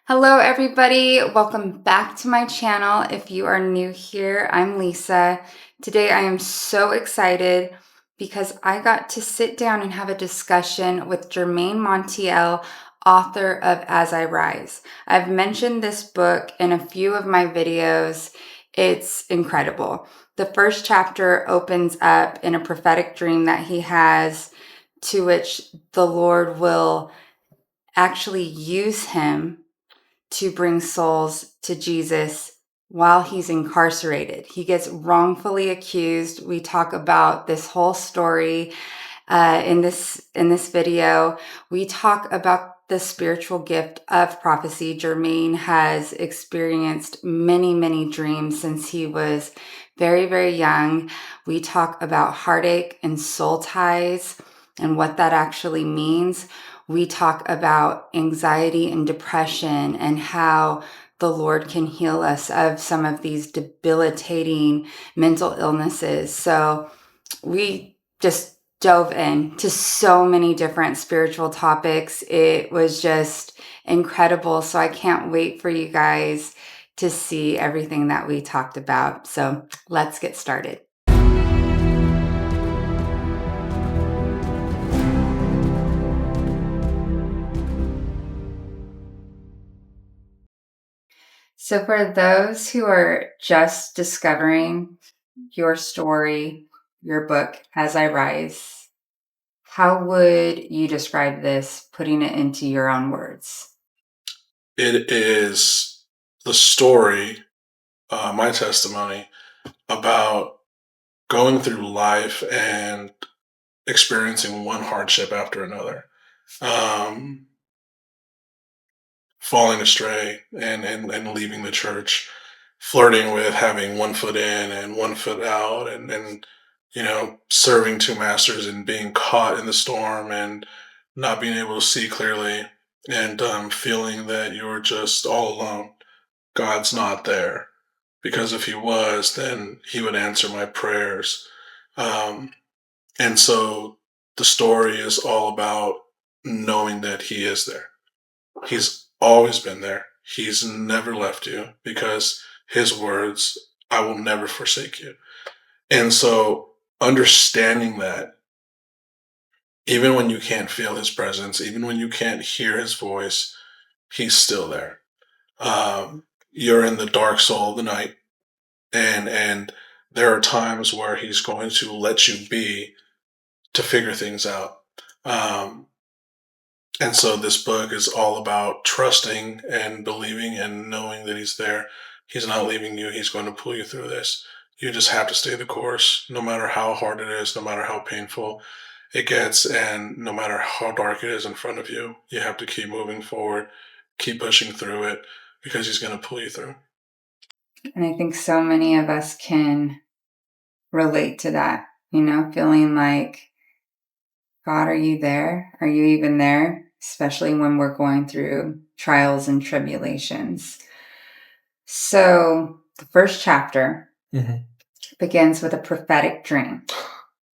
Hello, everybody. Welcome back to my channel. If you are new here, I'm Lisa. Today, I am so excited because I got to sit down and have a discussion with Jermain Montiel, author of As I Rise. I've mentioned this book in a few of my videos. It's incredible. The first chapter opens up in a prophetic dream that he has, to which the Lord will actually use him to bring souls to Jesus while he's incarcerated. He gets wrongfully accused. We talk about this whole story in this video. We talk about the spiritual gift of prophecy. Jermain has experienced many dreams since he was very young. We talk about heartache and soul ties and what that actually means. We talk about anxiety and depression and how the Lord can heal us of some of these debilitating mental illnesses. So we just dove into so many different spiritual topics. It was just incredible. So I can't wait for you guys to see everything that we talked about. So let's get started. So for those who are just discovering your story, your book, As I Rise, how would you describe this, putting it into your own words? It is the story, my testimony about going through life and experiencing one hardship after another, um, falling astray and leaving the church, flirting with having one foot in and one foot out, and serving two masters and being caught in the storm and not being able to see clearly, and feeling that you're just all alone. God's not there, because if he was, then he would answer my prayers. Um, and so the story is all about knowing that he is there. He's always been there. He's never left you, because his words, I will never forsake you. And so understanding that, even when you can't feel his presence, even when you can't hear his voice, he's still there. You're in the dark soul of the night, and there are times where he's going to let you be to figure things out. Um, and so this book is all about trusting and believing and knowing that he's there. He's not leaving you. He's going to pull you through this. You just have to stay the course, no matter how hard it is, no matter how painful it gets, and no matter how dark it is in front of you. You have to keep moving forward, keep pushing through it, because he's going to pull you through. And I think so many of us can relate to that, feeling like, God, are you there? Are you even there? Especially when we're going through trials and tribulations. So the first chapter begins with a prophetic dream.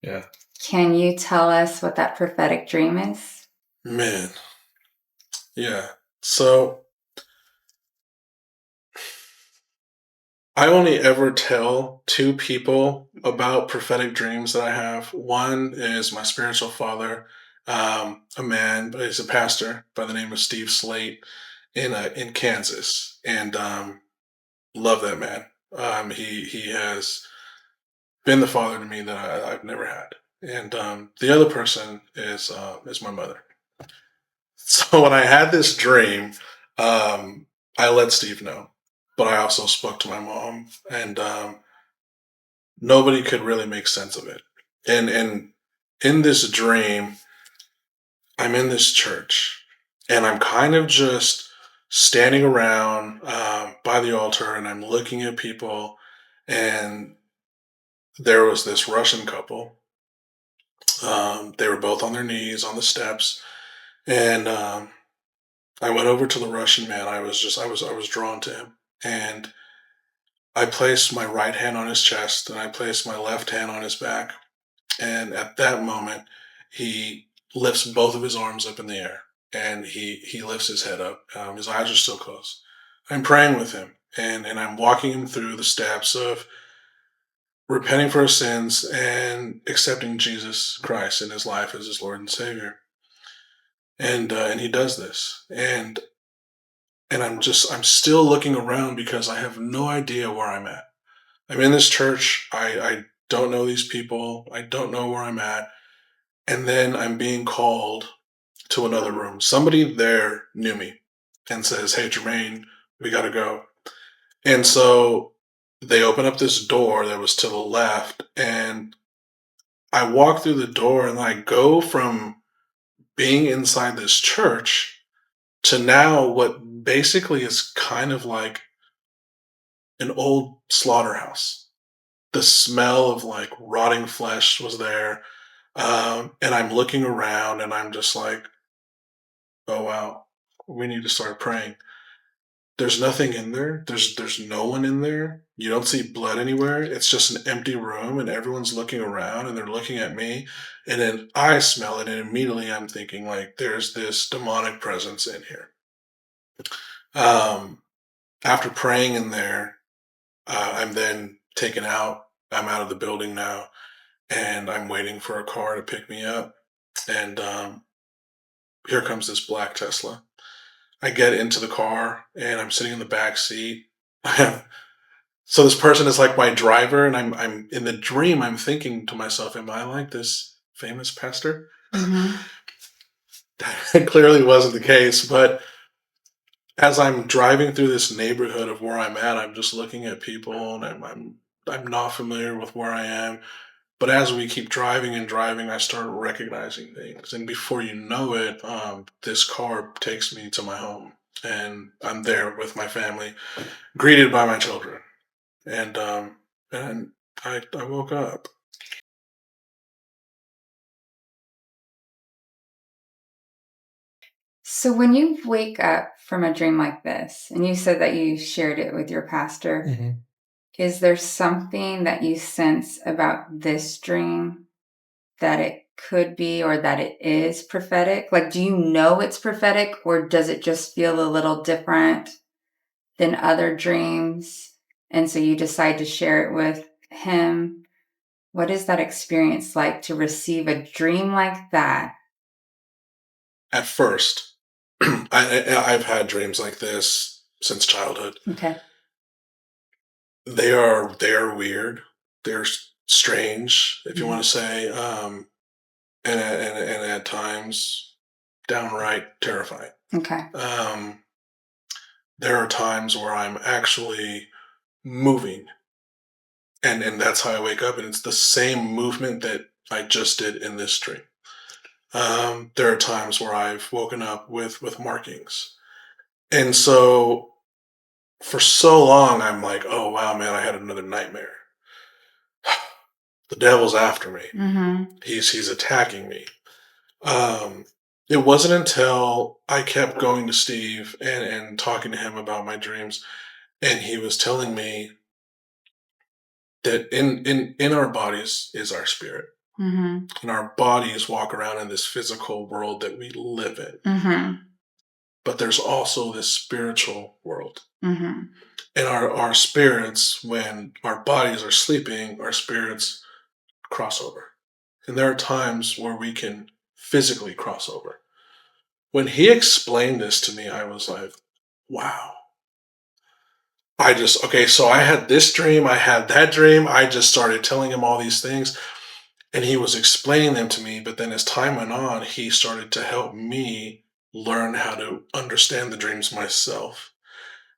Yeah. Can you tell us what that prophetic dream is? Man. Yeah. So I only ever tell two people about prophetic dreams that I have. One is my spiritual father, a man, but he's a pastor by the name of Steve Slate in Kansas, and love that man. He has been the father to me that I've never had, and the other person is my mother. So when I had this dream, I let Steve know, but I also spoke to my mom, and nobody could really make sense of it. And in this dream, I'm in this church, and I'm kind of just standing around by the altar, and I'm looking at people, and there was this Russian couple. They were both on their knees on the steps, and I went over to the Russian man. I was drawn to him, and I placed my right hand on his chest, and I placed my left hand on his back. And at that moment, he lifts both of his arms up in the air, and he lifts his head up. His eyes are still closed. I'm praying with him, and I'm walking him through the steps of repenting for his sins and accepting Jesus Christ in his life as his Lord and Savior. And he does this, and I'm still looking around because I have no idea where I'm at. I'm in this church. I don't know these people. I don't know where I'm at. And then I'm being called to another room. Somebody there knew me and says, "Hey, Jermain, we got to go." And so they open up this door that was to the left, and I walk through the door, and I go from being inside this church to now what basically is kind of like an old slaughterhouse. The smell of like rotting flesh was there. And I'm looking around and I'm just like, oh wow, we need to start praying. There's nothing in there. There's no one in there. You don't see blood anywhere. It's just an empty room and everyone's looking around and they're looking at me. And then I smell it and immediately I'm thinking like there's this demonic presence in here. Um, After praying in there, I'm then taken out. I'm out of the building now and I'm waiting for a car to pick me up. And here comes this black Tesla. I get into the car and I'm sitting in the back seat. So this person is like my driver, and I'm in the dream. I'm thinking to myself, "Am I like this famous pastor?" Mm-hmm. That clearly wasn't the case. But as I'm driving through this neighborhood of where I'm at, I'm just looking at people, and I'm not familiar with where I am. But as we keep driving and driving, I start recognizing things, and before you know it, this car takes me to my home, and I'm there with my family, greeted by my children, and I woke up. So when you wake up from a dream like this, and you said that you shared it with your pastor, is there something that you sense about this dream that it could be or that it is prophetic? Like, do you know it's prophetic or does it just feel a little different than other dreams? And so you decide to share it with him. What is that experience like to receive a dream like that? At first, I've had dreams like this since childhood. Okay. They are weird. They're strange, if you Mhm. want to say, and at times downright terrifying. Okay. Um, there are times where I'm actually moving, and that's how I wake up, and it's the same movement that I just did in this dream. There are times where I've woken up with markings, and so for so long I'm like, oh wow, man, I had another nightmare. The devil's after me. Mm-hmm. He's attacking me. Um, it wasn't until I kept going to Steve and talking to him about my dreams, and he was telling me that in our bodies is our spirit. Mm-hmm. And our bodies walk around in this physical world that we live in. Mm-hmm. But there's also this spiritual world. Mm-hmm. And our spirits, when our bodies are sleeping, our spirits cross over. And there are times where we can physically cross over. When he explained this to me, I was like, wow. Okay, so I had this dream, I had that dream. I just started telling him all these things, and he was explaining them to me. But then as time went on, he started to help me learn how to understand the dreams myself.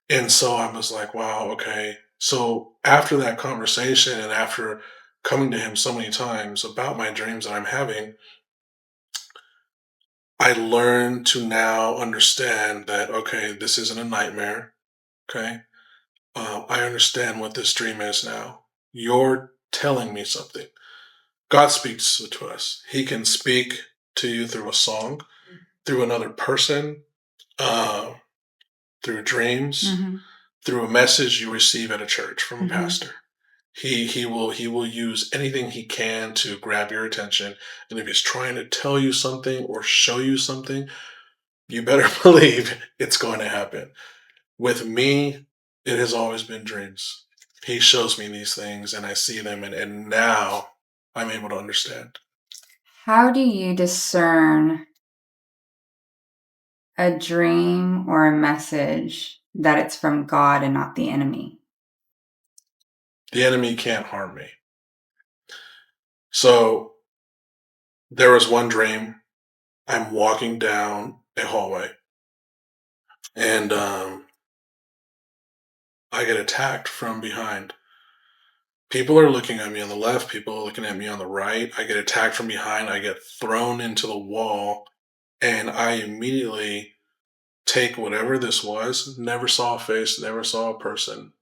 And so I was like, wow, okay. So after that conversation and after coming to him so many times about my dreams that I'm having, I learned to now understand that, okay, this isn't a nightmare. Okay. I understand what this dream is now. You're telling me something. God speaks to us. He can speak to you through a song, through another person, uh, through dreams, Mm-hmm. through a message you receive at a church from a Mm-hmm. pastor. He will use anything he can to grab your attention. And if he's trying to tell you something or show you something, you better believe it's going to happen. With me, it has always been dreams. He shows me these things and I see them, and now I'm able to understand. How do you discern a dream or a message that it's from God and not the enemy? The enemy can't harm me. So there was one dream. I'm walking down a hallway and I get attacked from behind. People are looking at me on the left, people are looking at me on the right. I get attacked from behind, I get thrown into the wall, and I immediately take whatever this was, never saw a face, never saw a person.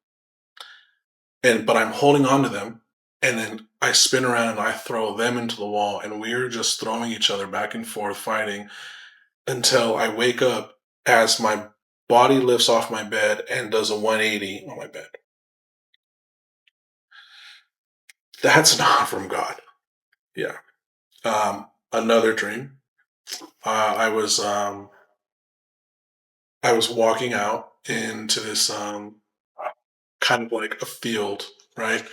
And but I'm holding on to them, and then I spin around and I throw them into the wall, and we're just throwing each other back and forth, fighting until I wake up as my body lifts off my bed and does a 180 on my bed. That's not from God. Yeah. Another dream. I was walking out into this kind of like a field, right?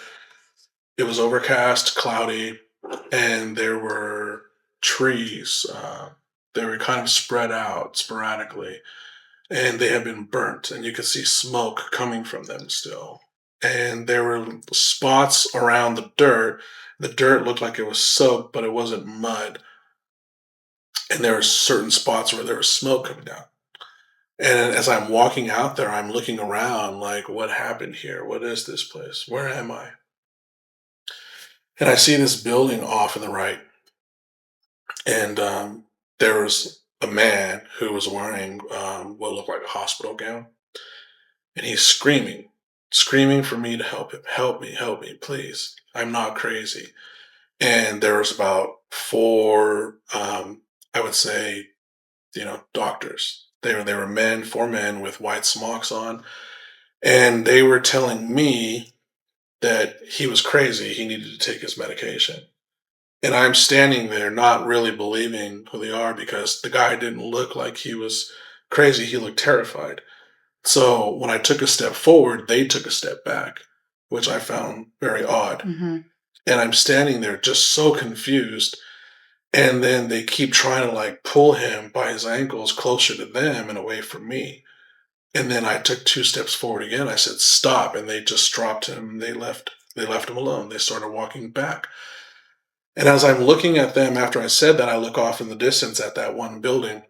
It was overcast, cloudy, and there were trees. They were kind of spread out sporadically, and they had been burnt, and you could see smoke coming from them still. And there were spots around the dirt. The dirt looked like it was soaked, but it wasn't mud. And there were certain spots where there was smoke coming down. And as I'm walking out there, I'm looking around like, what happened here? What is this place? Where am I? And I see this building off in the right. And there was a man who was wearing what looked like a hospital gown. And he's screaming, screaming for me to help me, please. I'm not crazy. And there was about four, I would say, doctors. They were men, four men with white smocks on, and they were telling me that he was crazy. He needed to take his medication. And I'm standing there not really believing who they are because the guy didn't look like he was crazy. He looked terrified. So when I took a step forward, they took a step back, which I found very odd. Mm-hmm. And I'm standing there just so confused. And then they keep trying to like pull him by his ankles closer to them and away from me. And then I took two steps forward again. I said, stop. And they just dropped him. They left him alone. They started walking back. And as I'm looking at them after I said that, I look off in the distance at that one building.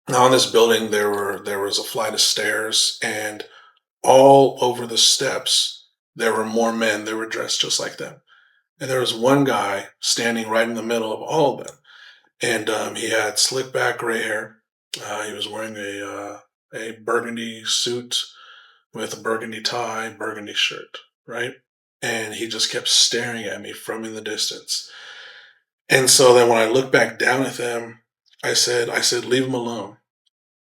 Now on this building there was a flight of stairs, and all over the steps there were more men. They were dressed just like them. And there was one guy standing right in the middle of all of them. And he had slick back gray hair. He was wearing a burgundy suit with a burgundy tie, burgundy shirt, right? And he just kept staring at me from in the distance. And so then when I looked back down at them, I said, leave him alone.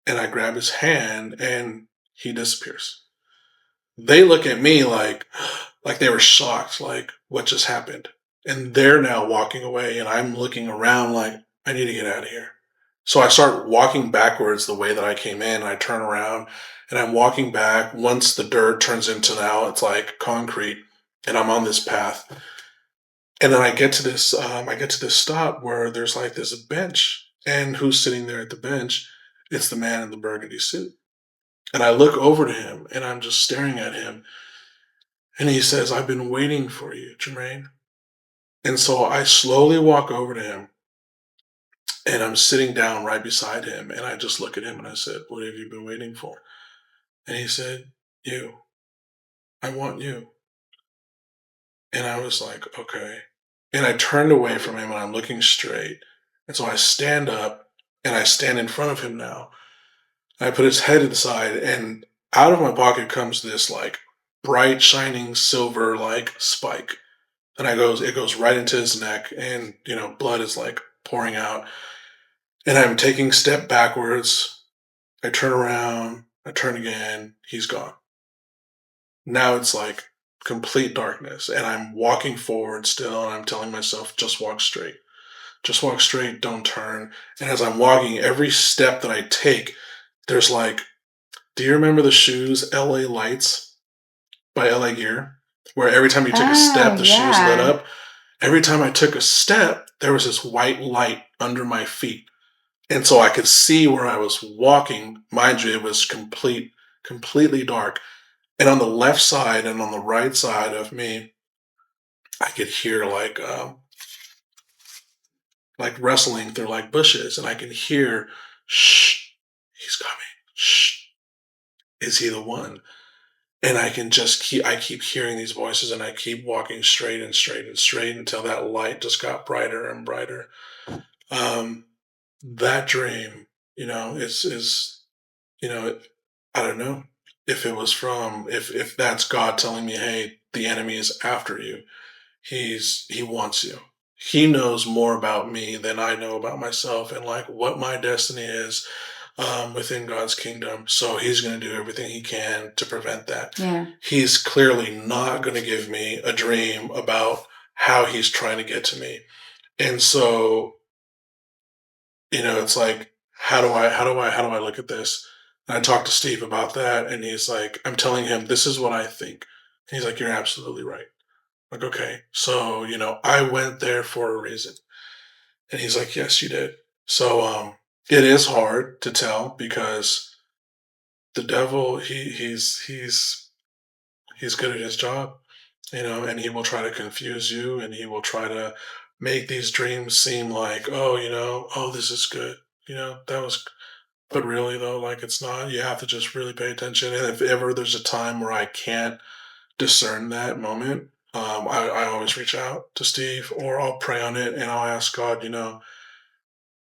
And I grab his hand and he disappears. They look at me like they were shocked, like what just happened. And they're now walking away and I'm looking around like I need to get out of here. So I start walking backwards the way that I came in. I turn around and I'm walking back. Once the dirt turns into now it's like concrete and I'm on this path. And then I get to this stop where there's like this bench, and who's sitting there at the bench? It's the man in the burgundy suit. And I look over to him, and I'm just staring at him, and he says, "I've been waiting for you, Jermaine." And so I slowly walk over to him, and I'm sitting down right beside him, and I just look at him, and I said, "What have you been waiting for?" And he said, "You. I want you." And I was like, "Okay." And I turned away from him, and I'm looking straight. And so I stand up, and I stand in front of him now. I put his head inside, and out of my pocket comes this like bright, shining silver like spike. And it goes right into his neck, and blood is like pouring out. And I'm taking a step backwards. I turn around, I turn again, he's gone. Now it's like complete darkness, and I'm walking forward still, and I'm telling myself, just walk straight. just walk straight, don't turn. And as I'm walking, every step that I take, there's like, do you remember the shoes LA Lights by LA Gear? Where every time you took a step, the shoes lit up. Every time I took a step, there was this white light under my feet. And so I could see where I was walking. Mind you, it was completely dark. And on the left side and on the right side of me, I could hear like wrestling through like bushes, and I can hear, shh, he's coming. Shh, is he the one? And I can just I keep hearing these voices, and I keep walking straight and straight and straight until that light just got brighter and brighter. Um, that dream, is I don't know if it was from if that's God telling me, hey, the enemy is after you. He wants you. He knows more about me than I know about myself, and like what my destiny is within God's kingdom. So he's going to do everything he can to prevent that. Yeah. He's clearly not going to give me a dream about how he's trying to get to me. And so, it's like, how do I look at this? And I talked to Steve about that, and he's like, I'm telling him, this is what I think. And he's like, you're absolutely right. Like, okay, so, I went there for a reason. And he's like, yes, you did. So, it is hard to tell because the devil, he's good at his job, and he will try to confuse you, and he will try to make these dreams seem like, oh, oh, this is good. That was, but really though, like it's not. You have to just really pay attention. And if ever there's a time where I can't discern that moment, I always reach out to Steve, or I'll pray on it and I'll ask God,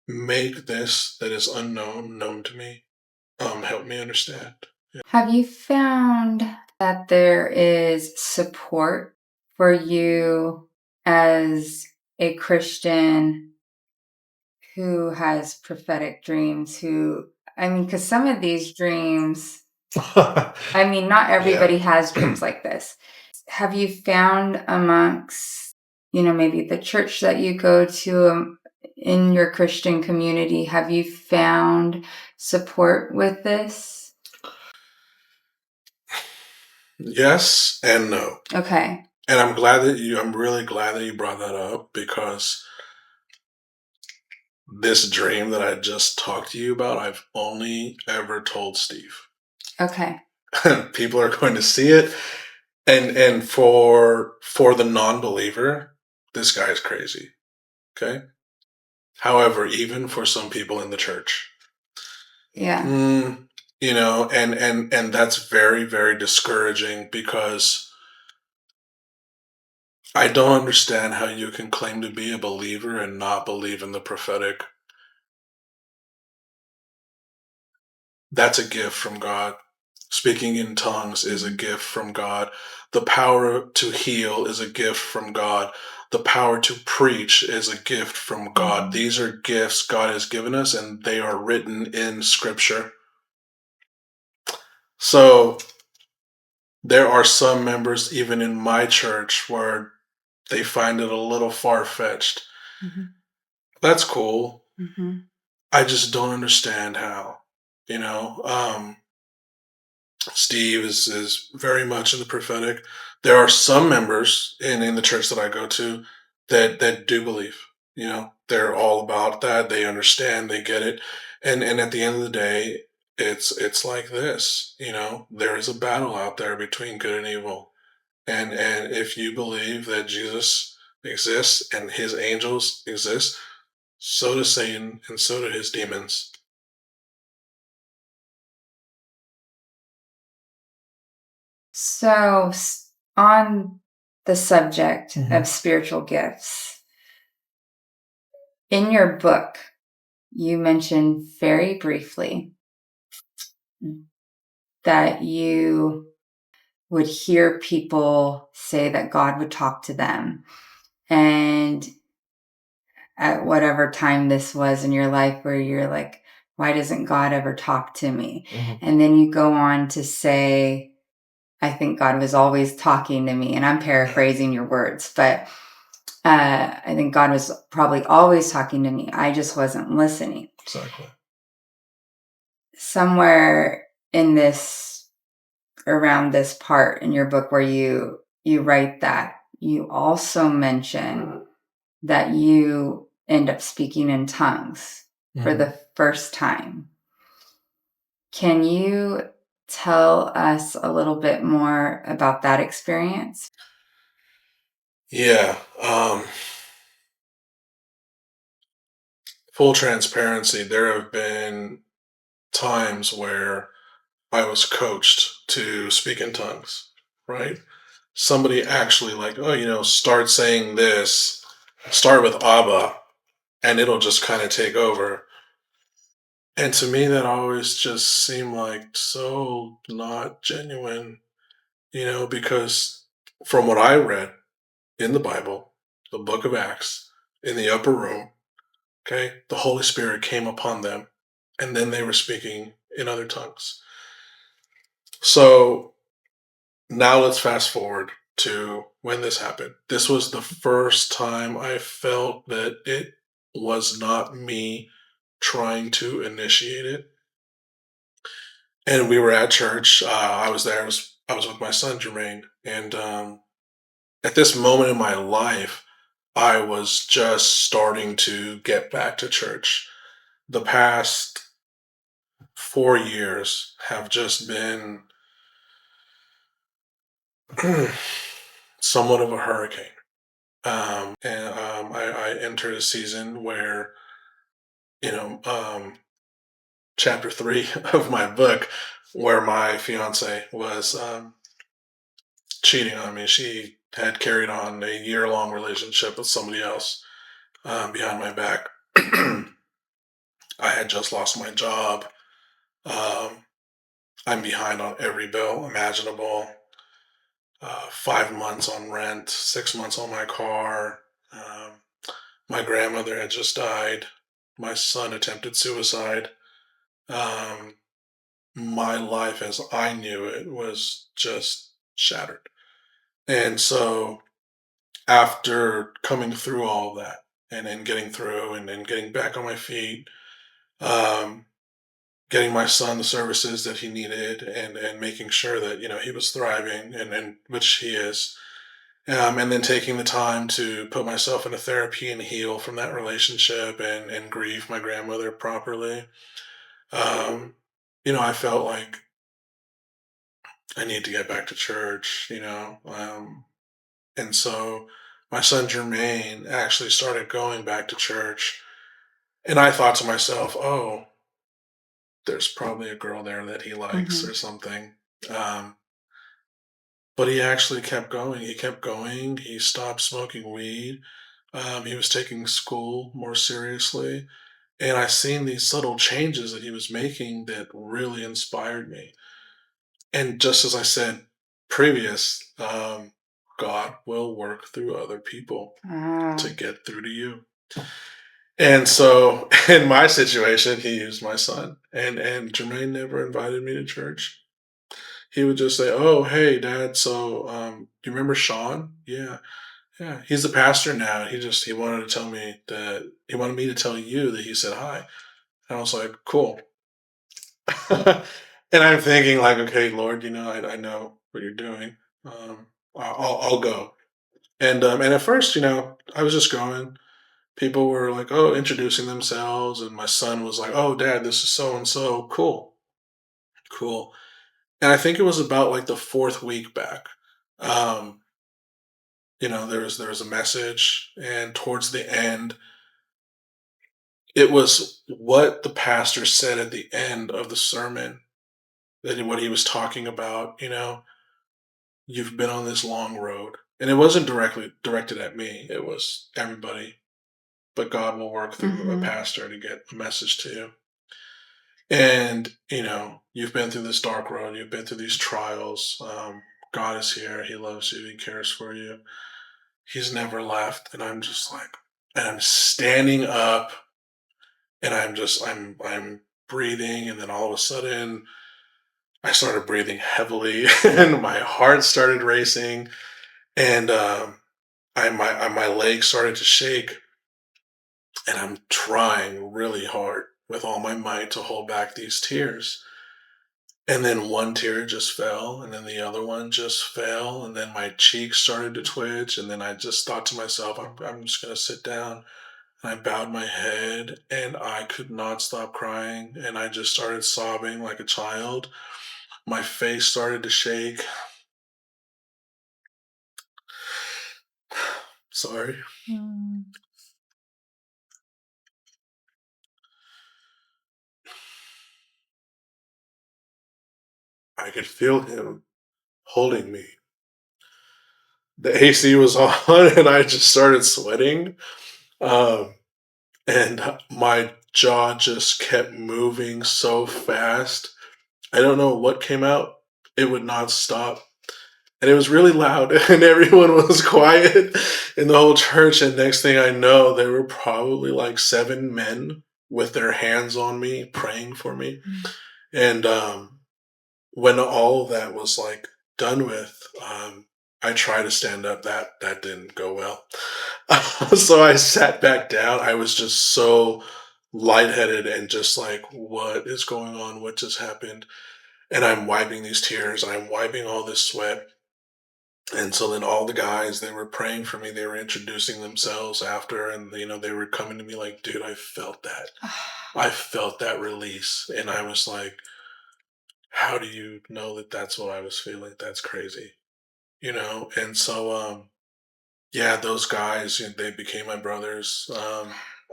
make this that is unknown known to me. Help me understand. Yeah. Have you found that there is support for you as a Christian who has prophetic dreams? Because some of these dreams, not everybody has dreams like this. Have you found amongst, maybe the church that you go to in your Christian community, have you found support with this? Yes and no. Okay. And I'm really glad that you brought that up, because this dream that I just talked to you about, I've only ever told Steve. Okay. People are going to see it. And for the non-believer, this guy's crazy. Okay. However, even for some people in the church, Yeah. and that's very, very discouraging, because I don't understand how you can claim to be a believer and not believe in the prophetic. That's a gift from God. Speaking in tongues is a gift from God. The power to heal is a gift from God. The power to preach is a gift from God. These are gifts God has given us, and they are written in Scripture. So there are some members, even in my church, where they find it a little far-fetched. Mm-hmm. That's cool. Mm-hmm. I just don't understand how. Steve is very much in the prophetic. There are some members in the church that I go to that do believe. They're all about that. They understand. They get it. And at the end of the day, it's like this. There is a battle out there between good and evil. And if you believe that Jesus exists and his angels exist, so does Satan, and so do his demons. So, on the subject of spiritual gifts, in your book, you mentioned very briefly that you would hear people say that God would talk to them. And at whatever time this was in your life where you're like, why doesn't God ever talk to me? And then you go on to say, I think God was always talking to me. And I'm paraphrasing your words, but I think God was probably always talking to me. I just wasn't listening. Exactly. Somewhere in this, around this part in your book where you write that, you also mention that you end up speaking in tongues for the first time. Can you tell us a little bit more about that experience? Yeah. Full transparency, there have been times where I was coached to speak in tongues, right? Somebody actually like, oh, start saying this, start with Abba, and it'll just kind of take over. And to me, that always just seemed like so not genuine, because from what I read in the Bible, the book of Acts, in the upper room, okay, the Holy Spirit came upon them, and then they were speaking in other tongues. So now let's fast forward to when this happened. This was the first time I felt that it was not me trying to initiate it. And we were at church. I was there. I was with my son Jermain, and at this moment in my life, I was just starting to get back to church. The past 4 years have just been somewhat of a hurricane. I entered a season where, you know, um, chapter three of my book, where my fiance was cheating on me. She had carried on a year-long relationship with somebody else behind my back. I had just lost my job. Um, I'm behind on every bill imaginable. 5 months on rent, 6 months on my car. My grandmother had just died. My son attempted suicide. Um, my life as I knew it was just shattered. And so, after coming through all of that and then getting through and then getting back on my feet, um, getting my son the services that he needed and making sure that, he was thriving and which he is. And then taking the time to put myself into therapy and heal from that relationship and grieve my grandmother properly. Um, I felt like I need to get back to church. And so my son Jermain actually started going back to church. And I thought to myself, oh, there's probably a girl there that he likes Mm-hmm. or something. Um, but he actually kept going. He kept going. He stopped smoking weed. He was taking school more seriously. And I seen these subtle changes that he was making that really inspired me. And just as I said previous, God will work through other people to Ah. get through to you. And so in my situation, he used my son. And Jermaine never invited me to church. He would just say, oh, hey, Dad, so do you remember Sean? Yeah. Yeah. He's the pastor now. He wanted to tell me that he wanted me to tell you that he said hi. And I was like, cool. And I'm thinking like, okay, Lord, I know what you're doing. Um, I'll go. And at first, I was just going. People were like, oh, introducing themselves, and my son was like, oh, Dad, this is so and so. Cool, cool. And I think it was about like the fourth week back. Um, there was a message, and towards the end, it was what the pastor said at the end of the sermon what he was talking about. You've been on this long road. And it wasn't directly directed at me, it was everybody. But God will work through a Mm-hmm. pastor to get a message to you. And, you've been through this dark road, you've been through these trials. God is here, He loves you, He cares for you. He's never left. And I'm just like, and I'm standing up and I'm breathing. And then all of a sudden, I started breathing heavily and my heart started racing. And my legs started to shake, and I'm trying really hard with all my might to hold back these tears. And then one tear just fell, and then the other one just fell, and then my cheeks started to twitch, and then I just thought to myself, I'm just gonna sit down. And I bowed my head, and I could not stop crying, and I just started sobbing like a child. My face started to shake. Sorry. Mm. I could feel him holding me. The AC was on, and I just started sweating. Um, and my jaw just kept moving so fast. I don't know what came out. It would not stop. And it was really loud, and everyone was quiet in the whole church. And next thing I know, there were probably like 7 men with their hands on me, praying for me. And when all of that was like done with, I tried to stand up. That didn't go well. So I sat back down. I was just so lightheaded and just like, what is going on? What just happened? And I'm wiping these tears, and I'm wiping all this sweat. And so then all the guys, they were praying for me. They were introducing themselves after, and they were coming to me like, dude, I felt that. I felt that release. And I was like, how do you know that that's what I was feeling? That's crazy. And so yeah, those guys, they became my brothers.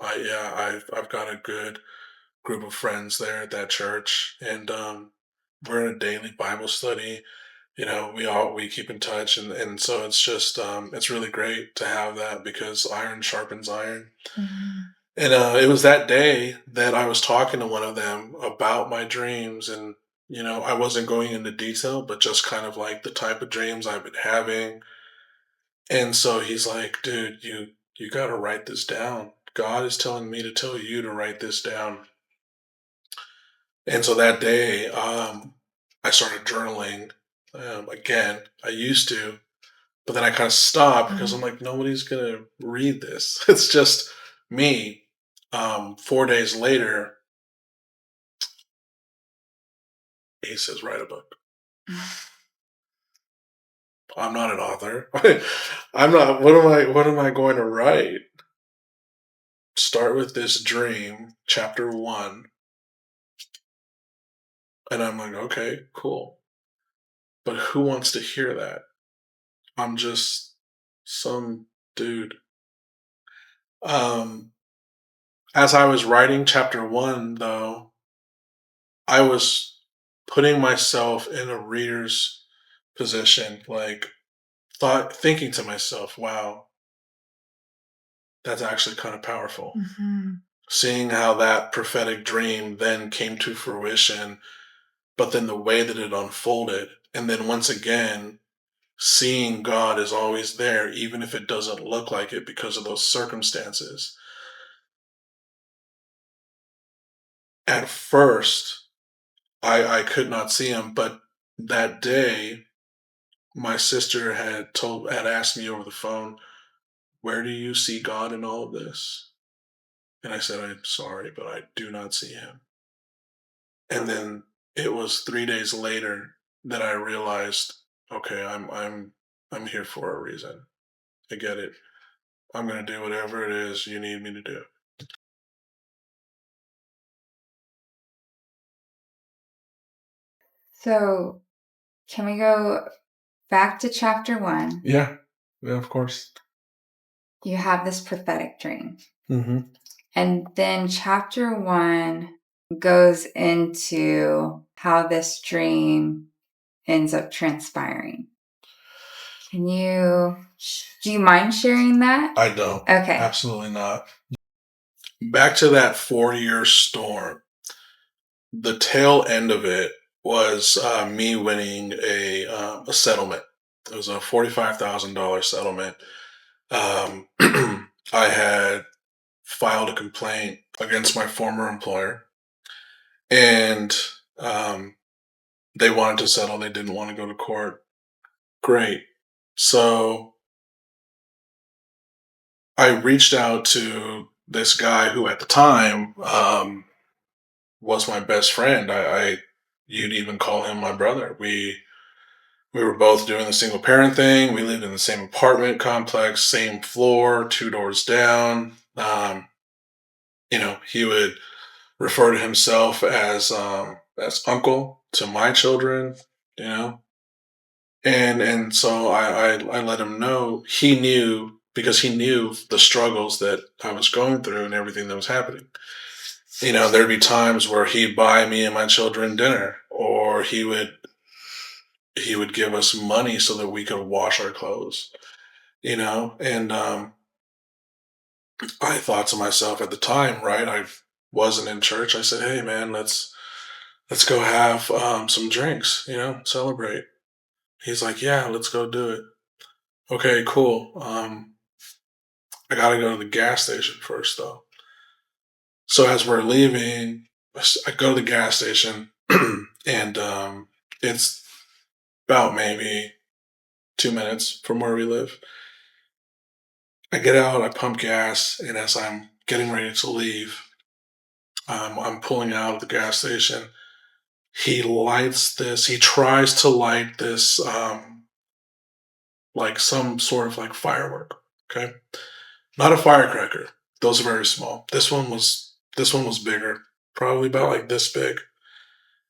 I've got a good group of friends there at that church, and we're in a daily Bible study. We keep in touch, and so it's just it's really great to have that, because iron sharpens iron. Mhm. And it was that day that I was talking to one of them about my dreams, and I wasn't going into detail, but just kind of like the type of dreams I've been having. And so he's like, dude, you got to write this down. God is telling me to tell you to write this down. And so that day, I started journaling again. I used to, but then I kind of stopped because I'm like, nobody's gonna read this. It's just me. 4 days later, he says, write a book. I'm not an author. I'm not. What am I going to write? Start with this dream, chapter 1. And I'm like, okay, cool. But who wants to hear that? I'm just some dude. Um, as I was writing chapter 1, though, I was putting myself in a reader's position, like thinking to myself, wow, that's actually kind of powerful. Mhm. Seeing how that prophetic dream then came to fruition, but then the way that it unfolded, and then once again, seeing God is always there, even if it doesn't look like it because of those circumstances. At first, I could not see him, but that day, my sister had asked me over the phone, where do you see God in all of this? And I said, I'm sorry, but I do not see him. And then it was 3 days later that I realized, okay, I'm here for a reason. I get it. I'm gonna do whatever it is you need me to do. So, can we go back to chapter 1? Yeah. Yeah, of course. You have this prophetic dream. Mm-hmm. And then chapter 1 goes into how this dream ends up transpiring. Do you mind sharing that? I don't. Okay. Absolutely not. Back to that 4-year storm. The tail end of it was me winning a settlement. It was a $45,000 settlement. I had filed a complaint against my former employer, and um, they wanted to settle. They didn't want to go to court. Great. So I reached out to this guy who at the time was my best friend. You'd even call him my brother. We were both doing the single parent thing. We lived in the same apartment complex, same floor, two doors down. He would refer to himself as uncle to my children. You know, and so I let him know. He knew because he knew the struggles that I was going through and everything that was happening. There'd be times where he'd buy me and my children dinner, or he would give us money so that we could wash our clothes. And I thought to myself at the time, right? I wasn't in church. I said, "Hey, man, let's go have some drinks. Celebrate." He's like, "Yeah, let's go do it." Okay, cool. I gotta go to the gas station first, though. So as we're leaving, I go to the gas station, and it's about maybe 2 minutes from where we live. I get out, I pump gas, and as I'm getting ready to leave, I'm pulling out of the gas station. He lights this. He tries to light this, like some sort of like firework. Okay, not a firecracker. Those are very small. This one was bigger, probably about like this big.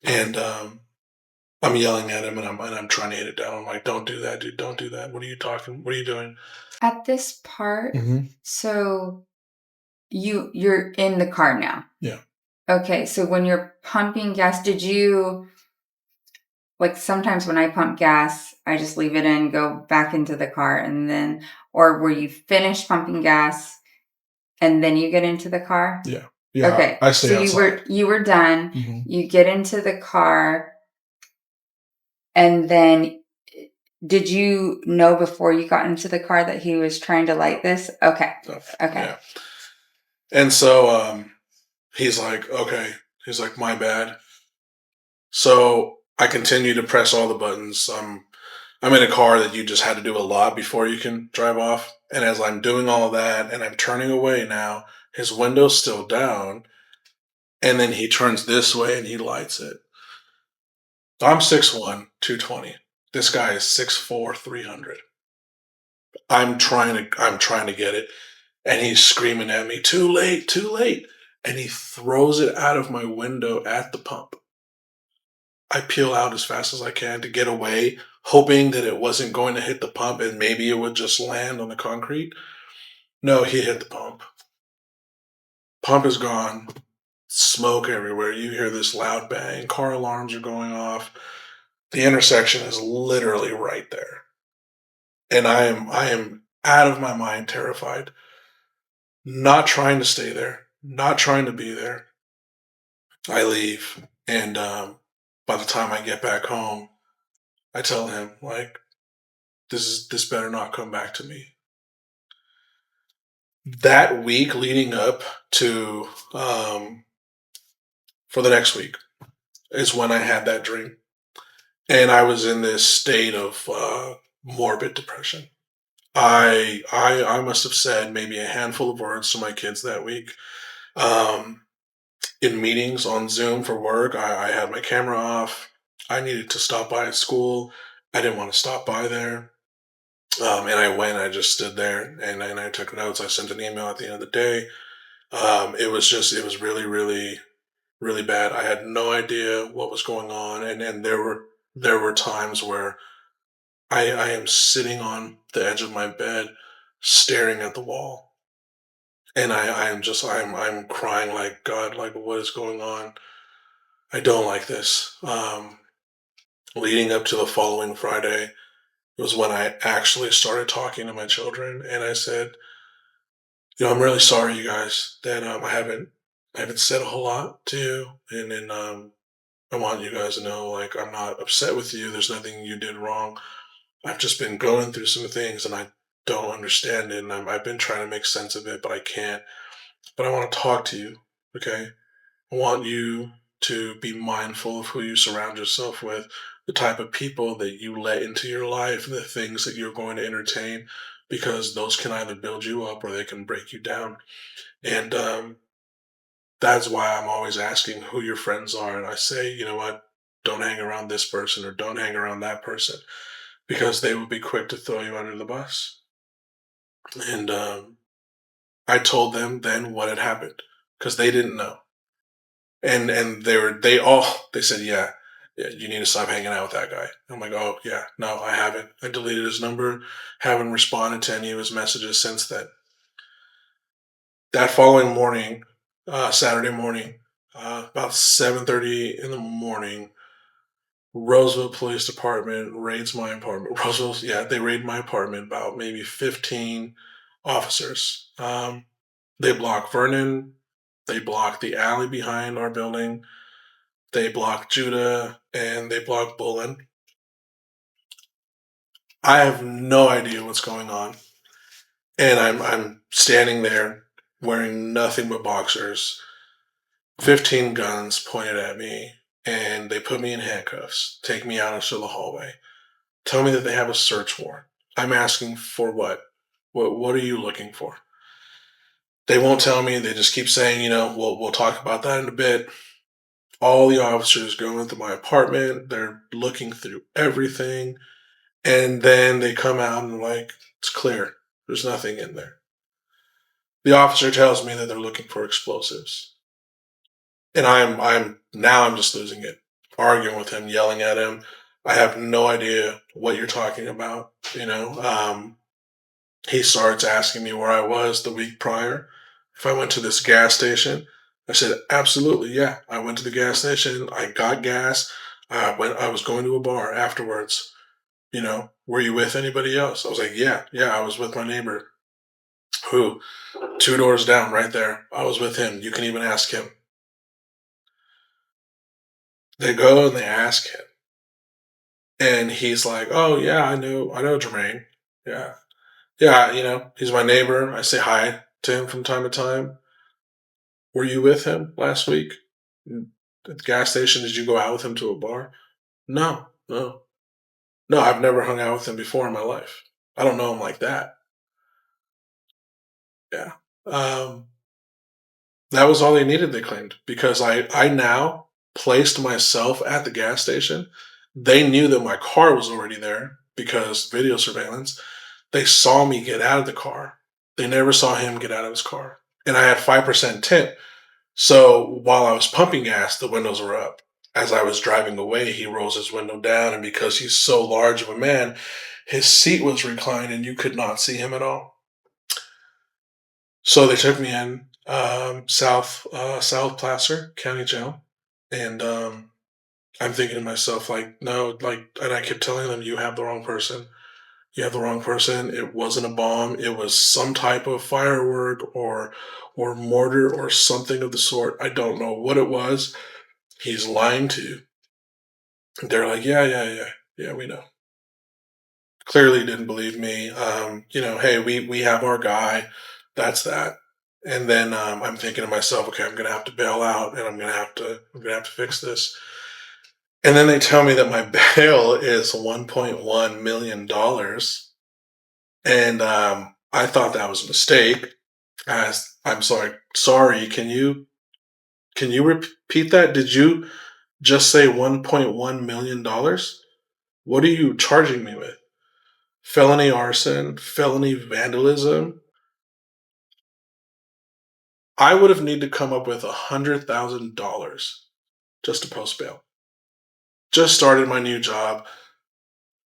And I'm yelling at him, and I'm trying to hit it down. I'm like, "Don't do that, dude! Don't do that! What are you talking? What are you doing?" At this part, Hmm. so you're in the car now. Yeah. Okay, so when you're pumping gas, did you like sometimes when I pump gas, I just leave it in, go back into the car, and then, or were you finished pumping gas and then you get into the car? Yeah. Yeah. Okay, I so stay outside. you were done. Hmm. You get into the car, and then did you know before you got into the car that he was trying to light this? Okay, okay. Yeah. And so he's like, "Okay." He's like, "My bad." So I continue to press all the buttons. I'm in a car that you just had to do a lot before you can drive off. And as I'm doing all that and I'm turning away now, his window's still down. And then he turns this way and he lights it. I'm 6'1", 220. This guy is 6'4", 300. I'm trying to get it. And he's screaming at me, "Too late, too late." And he throws it out of my window at the pump. I peel out as fast as I can to get away, hoping that it wasn't going to hit the pump and maybe it would just land on the concrete. No, he hit the pump. Pump is gone. Smoke everywhere. You hear this loud bang. Car alarms are going off. The intersection is literally right there. And I am out of my mind terrified. Not trying to stay there. Not trying to be there. I leave. And by the time I get back home, I tell him, like, this better not come back to me. That week leading up to for the next week is when I had that dream, and I was in this state of morbid depression. I must have said maybe a handful of words to my kids that week. Um, in meetings on Zoom for work, I had my camera off. I needed to stop by at school. I didn't want to stop by there. And I went. I just stood there and I took notes. I sent an email at the end of the day. It was really, really, really bad. I had no idea what was going on, and there were times where I am sitting on the edge of my bed, staring at the wall, and I'm crying like, "God, like, what is going on? I don't like this." Leading up to the following Friday was when I actually started talking to my children, and I said, "I'm really sorry, you guys, that I haven't said a whole lot to you, and I want you guys to know, like, I'm not upset with you. There's nothing you did wrong. I've just been going through some things, and I don't understand it, and I've been trying to make sense of it, but I can't. But I want to talk to you, okay? I want you to be mindful of who you surround yourself with, the type of people that you let into your life, the things that you're going to entertain. because those can either build you up or they can break you down. And that's why I'm always asking who your friends are. And I say, you know what, don't hang around this person or don't hang around that person because they will be quick to throw you under the bus. And I told them then what had happened because they didn't know. And they said, yeah, yeah, you need to stop hanging out with that guy. I'm like, oh yeah, no, I haven't. I deleted his number, haven't responded to any of his messages since then. That following morning, Saturday morning, about 7:30 in the morning, Roseville Police Department raids my apartment. Roseville, yeah, they raid my apartment. About maybe 15 officers. They block Vernon. They block the alley behind our building. They block Judah and they block Bullen. I have no idea what's going on, and I'm standing there wearing nothing but boxers. 15 guns pointed at me, and they put me in handcuffs, take me out into the hallway, tell me that they have a search warrant. I'm asking for what? What are you looking for? They won't tell me. They just keep saying, we'll talk about that in a bit. All the officers go into my apartment. They're looking through everything. And then they come out and like, it's clear. There's nothing in there. The officer tells me that they're looking for explosives. And I'm just losing it. Arguing with him, yelling at him. I have no idea what you're talking about. He starts asking me where I was the week prior. If I went to this gas station, I said, absolutely, yeah. I went to the gas station. I got gas. I was going to a bar afterwards. Were you with anybody else? I was like, yeah, I was with my neighbor. Who? 2 doors down, right there. I was with him. You can even ask him. They go and they ask him. And he's like, oh, yeah, I know Jermain. Yeah. Yeah, he's my neighbor. I say hi to him from time to time. Were you with him last week? At the gas station? Did you go out with him to a bar? No, no. No, I've never hung out with him before in my life. I don't know him like that. Yeah. Um, that was all they needed, they claimed, because I now placed myself at the gas station. They knew that my car was already there because video surveillance. They saw me get out of the car. They never saw him get out of his car. And I had 5% tint. So while I was pumping gas, the windows were up. As I was driving away, he rolls his window down. And because he's so large of a man, his seat was reclined and you could not see him at all. So they took me in South Placer County Jail. And I'm thinking to myself, like, no, like, and I kept telling them, you have the wrong person. You have the wrong person. It wasn't a bomb. It was some type of firework or mortar or something of the sort. I don't know what it was. He's lying to you. They're like, yeah, we know. Clearly didn't believe me. Hey, we have our guy. That's that. And then I'm thinking to myself, okay, I'm gonna have to bail out, and I'm gonna have to fix this. And then they tell me that my bail is $1.1 million. And I thought that was a mistake. I'm sorry. Can you repeat that? Did you just say $1.1 million? What are you charging me with? Felony arson, felony vandalism. I would have need to come up with $100,000 just to post bail. Just started my new job.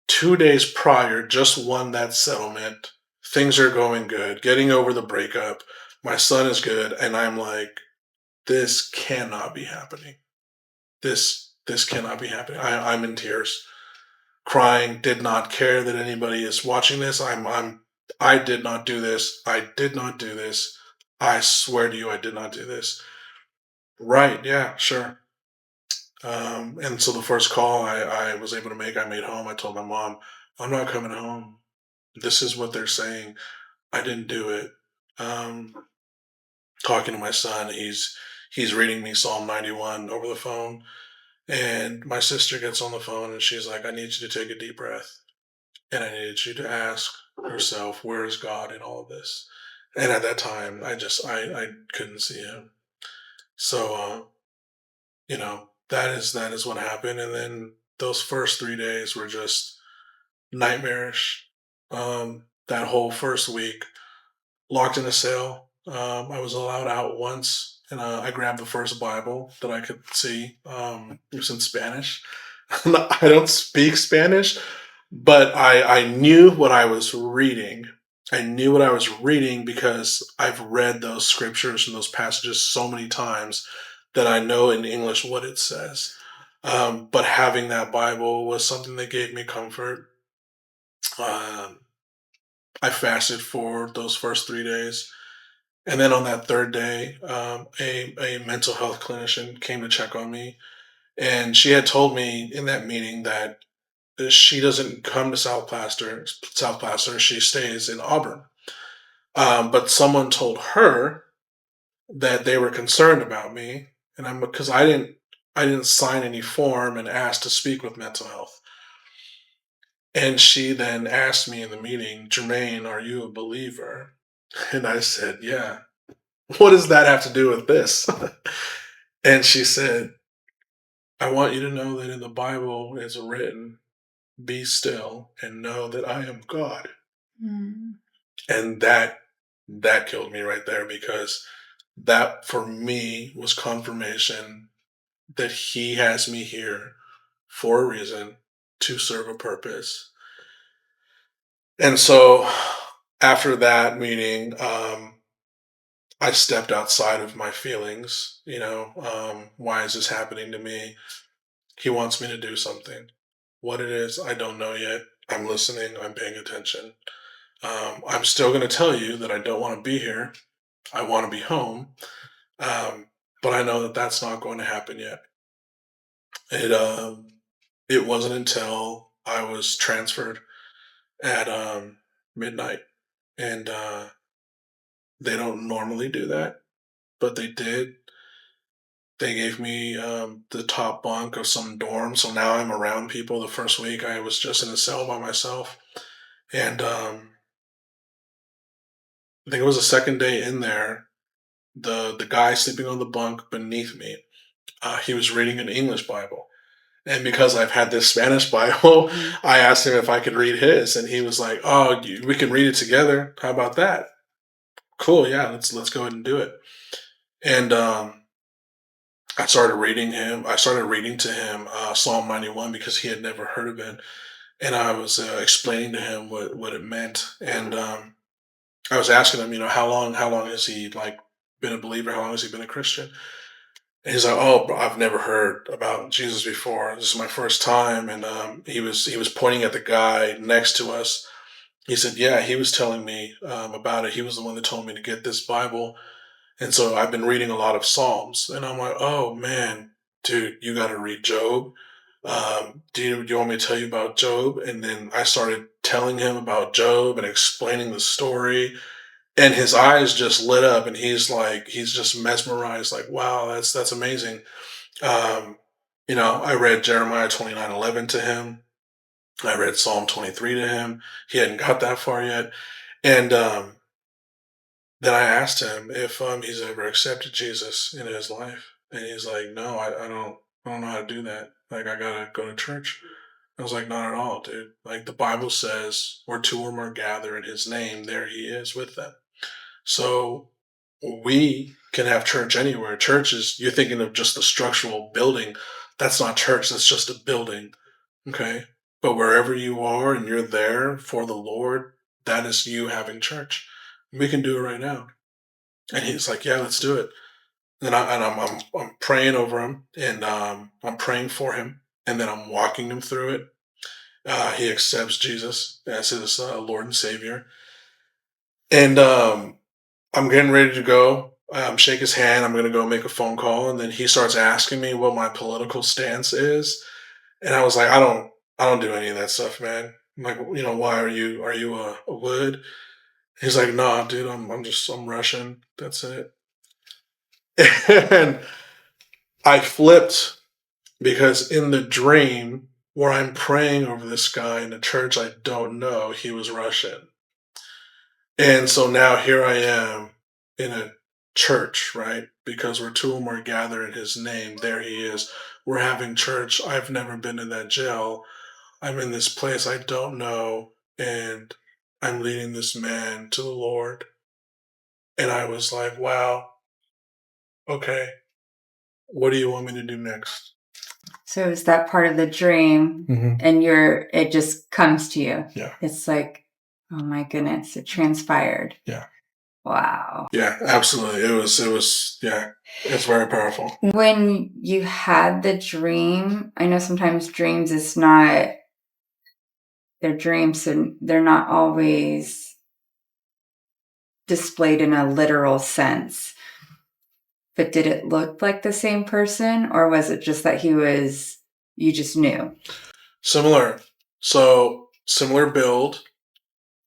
2 days prior, just won that settlement. Things are going good. Getting over the breakup. My son is good, and I'm like, this cannot be happening. This cannot be happening. I'm in tears, crying. Did not care that anybody is watching this. I did not do this. I did not do this. I swear to you, I did not do this. Right? Yeah, sure. And so the first call I was able to make, I made home. I told my mom, I'm not coming home. This is what they're saying. I didn't do it. Um, Talking to my son, he's reading me Psalm 91 over the phone. And my sister gets on the phone and she's like, I need you to take a deep breath. and I needed you to ask yourself, where is God in all of this? And at that time, I couldn't see him. So, that is what happened. And then those first 3 days were just nightmarish. That whole first week, locked in a cell. I was allowed out once, and I grabbed the first Bible that I could see. It was in Spanish. I don't speak Spanish, but I knew what I was reading. I knew what I was reading because I've read those scriptures and those passages so many times that I know in English what it says. But having that Bible was something that gave me comfort. Um, I fasted for those first 3 days. And then on that third day, a mental health clinician came to check on me. And she had told me in that meeting that she doesn't come to South Placer, she stays in Auburn. But someone told her that they were concerned about me, and I'm because I didn't sign any form and ask to speak with mental health. And she then asked me in the meeting, Jermaine, are you a believer? And I said, yeah. What does that have to do with this? And she said, I want you to know that in the Bible it's written, be still and know that I am God. Mm. And that killed me right there because that for me was confirmation that he has me here for a reason to serve a purpose. And so after that meeting, I stepped outside of my feelings. Why is this happening to me? He wants me to do something. What it is, I don't know yet. I'm listening. I'm paying attention. I'm still going to tell you that I don't want to be here. I want to be home. Um, but I know that that's not going to happen yet. It it wasn't until I was transferred at midnight, and they don't normally do that, but they did. They gave me the top bunk of some dorm, so now I'm around people. The first week I was just in a cell by myself, and I think it was the second day in there. The guy sleeping on the bunk beneath me, he was reading an English Bible. And because I've had this Spanish Bible, Mhm. I asked him if I could read his, and he was like, "Oh, we can read it together. How about that? Cool, yeah, let's go ahead and do it." And I started reading to him Psalm 91 because he had never heard of it, and I was explaining to him what it meant. And I was asking him, how long has he like been a believer? How long has he been a Christian? And he's like, "Oh, bro, I've never heard about Jesus before. This is my first time." And he was pointing at the guy next to us. He said, "Yeah, he was telling me about it. He was the one that told me to get this Bible, and so I've been reading a lot of Psalms." And I'm like, "Oh man, dude, you got to read Job. Do you want me to tell you about Job?" And then I started telling him about Job and explaining the story, and his eyes just lit up, and he's just mesmerized, like, "Wow, that's amazing." Um, I read Jeremiah 29:11 to him. I read Psalm 23 to him. He hadn't got that far yet. And then I asked him if he's ever accepted Jesus in his life. And he's like, "No, I don't know how to do that. Like, I gotta go to church." I was like, "Not at all, dude. Like, the Bible says, where two or more gather in his name, there he is with them." So we can have church anywhere. Church is, you're thinking of just the structural building. That's not church, that's just a building. Okay. But wherever you are and you're there for the Lord, that is you having church. We can do it right now. And he's like, "Yeah, let's do it." I'm praying over him, and I'm praying for him, and then I'm walking him through it. He accepts Jesus as his Lord and Savior. And I'm getting ready to go. Shake his hand. I'm going to go make a phone call, and then he starts asking me what my political stance is, and I was like, I don't do any of that stuff, man." I'm like, "Why are you a wood?" He's like, "Nah, dude, I'm Russian. That's it." And I flipped because in the dream, where I'm praying over this guy in a church I don't know. He was Russian. And so now here I am in a church, right? Because where two or more gather in his name, there he is. We're having church. I've never been in that jail. I'm in this place I don't know, and I'm leading this man to the Lord. And I was like, wow, okay, what do you want me to do next? So is that part of the dream, and it just comes to you? Yeah. It's like, oh my goodness, it transpired. Yeah. Wow. Yeah, absolutely. It was, yeah, it's very powerful. When you had the dream, I know sometimes dreams they're dreams, and they're not always displayed in a literal sense. But did it look like the same person, or was it just that you just knew? Similar. So similar build,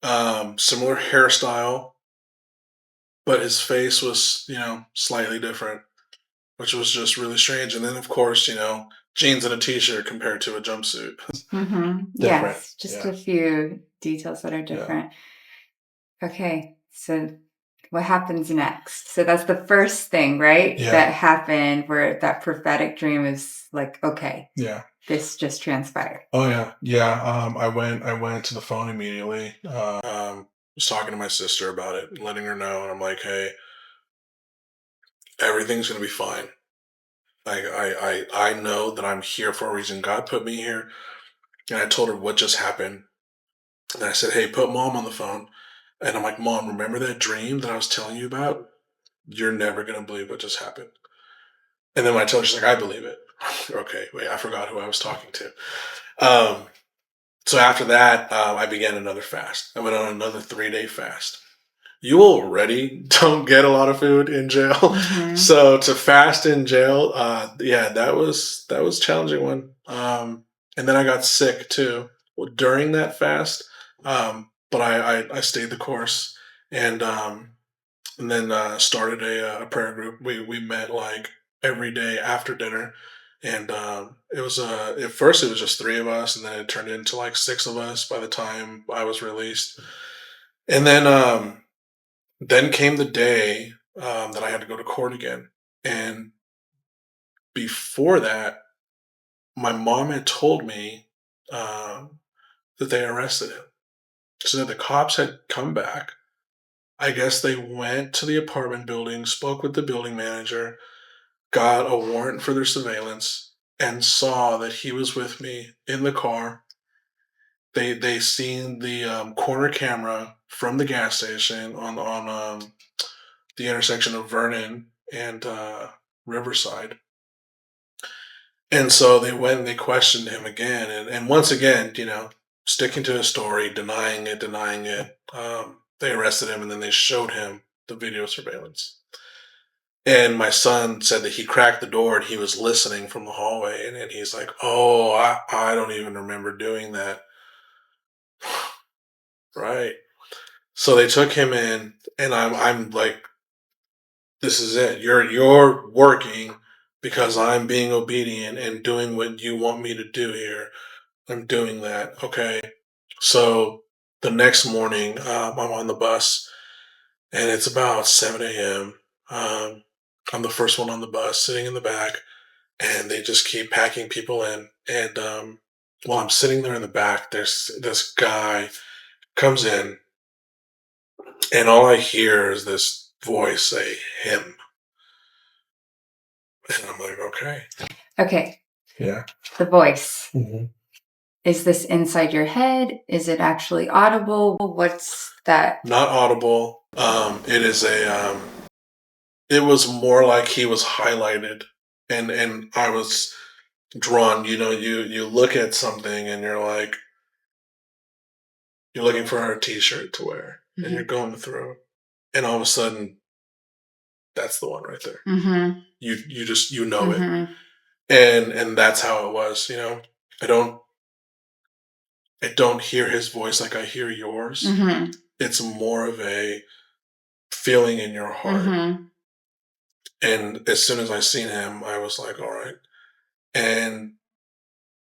similar hairstyle, but his face was, slightly different, which was just really strange. And then, of course, jeans and a t-shirt compared to a jumpsuit. Yes, just a few details that are different. Okay, so what happens next? So that's the first thing, right? Yeah. That happened, where that prophetic dream is like, okay, Yeah. this just transpired. Oh yeah. Yeah. I went to the phone immediately. Was talking to my sister about it, letting her know, and I'm like, hey, everything's gonna be fine. Like I know that I'm here for a reason. God put me here. And I told her what just happened. And I said, hey, put mom on the phone. And I'm like, Mom, remember that dream that I was telling you about? You're never gonna believe what just happened. And then when I told her, she's like, I believe it. Okay, wait, I forgot who I was talking to. So after that, I began another fast. I went on another 3-day fast. You already don't get a lot of food in jail, so to fast in jail, yeah, that was a challenging one. And then I got sick too during that fast, but I stayed the course, and then started a prayer group. We met like every day after dinner, and it was at first it was just 3 of us, and then it turned into like 6 of us by the time I was released. And then came the day that I had to go to court again. And before that, my mom had told me that they arrested him. So that the cops had come back. I guess they went to the apartment building, spoke with the building manager, got a warrant for their surveillance, and saw that he was with me in the car. They seen the corner camera from the gas station on the intersection of Vernon and Riverside. And so they went and they questioned him again. And once again, sticking to his story, denying it, they arrested him, and then they showed him the video surveillance. And my son said that he cracked the door and he was listening from the hallway. And he's like, oh, I don't even remember doing that. Right. So they took him in, and I'm like, this is it. You're working because I'm being obedient and doing what you want me to do here. I'm doing that. Okay. So the next morning, I'm on the bus, and it's about 7 a.m. I'm the first one on the bus, sitting in the back, and they just keep packing people in. And while I'm sitting there in the back, there's this guy comes in, and all I hear is this voice say, him. And I'm like, okay. Okay. Yeah. The voice. Mm-hmm. Is this inside your head? Is it actually audible? What's that? Not audible. It is it was more like he was highlighted, and I was drawn. You look at something and you're like, you're looking for a t-shirt to wear, and you're going through, and all of a sudden, that's the one right there. You just it, and that's how it was. I don't hear his voice like I hear yours. It's more of a feeling in your heart. And as soon as I seen him, I was like, all right. And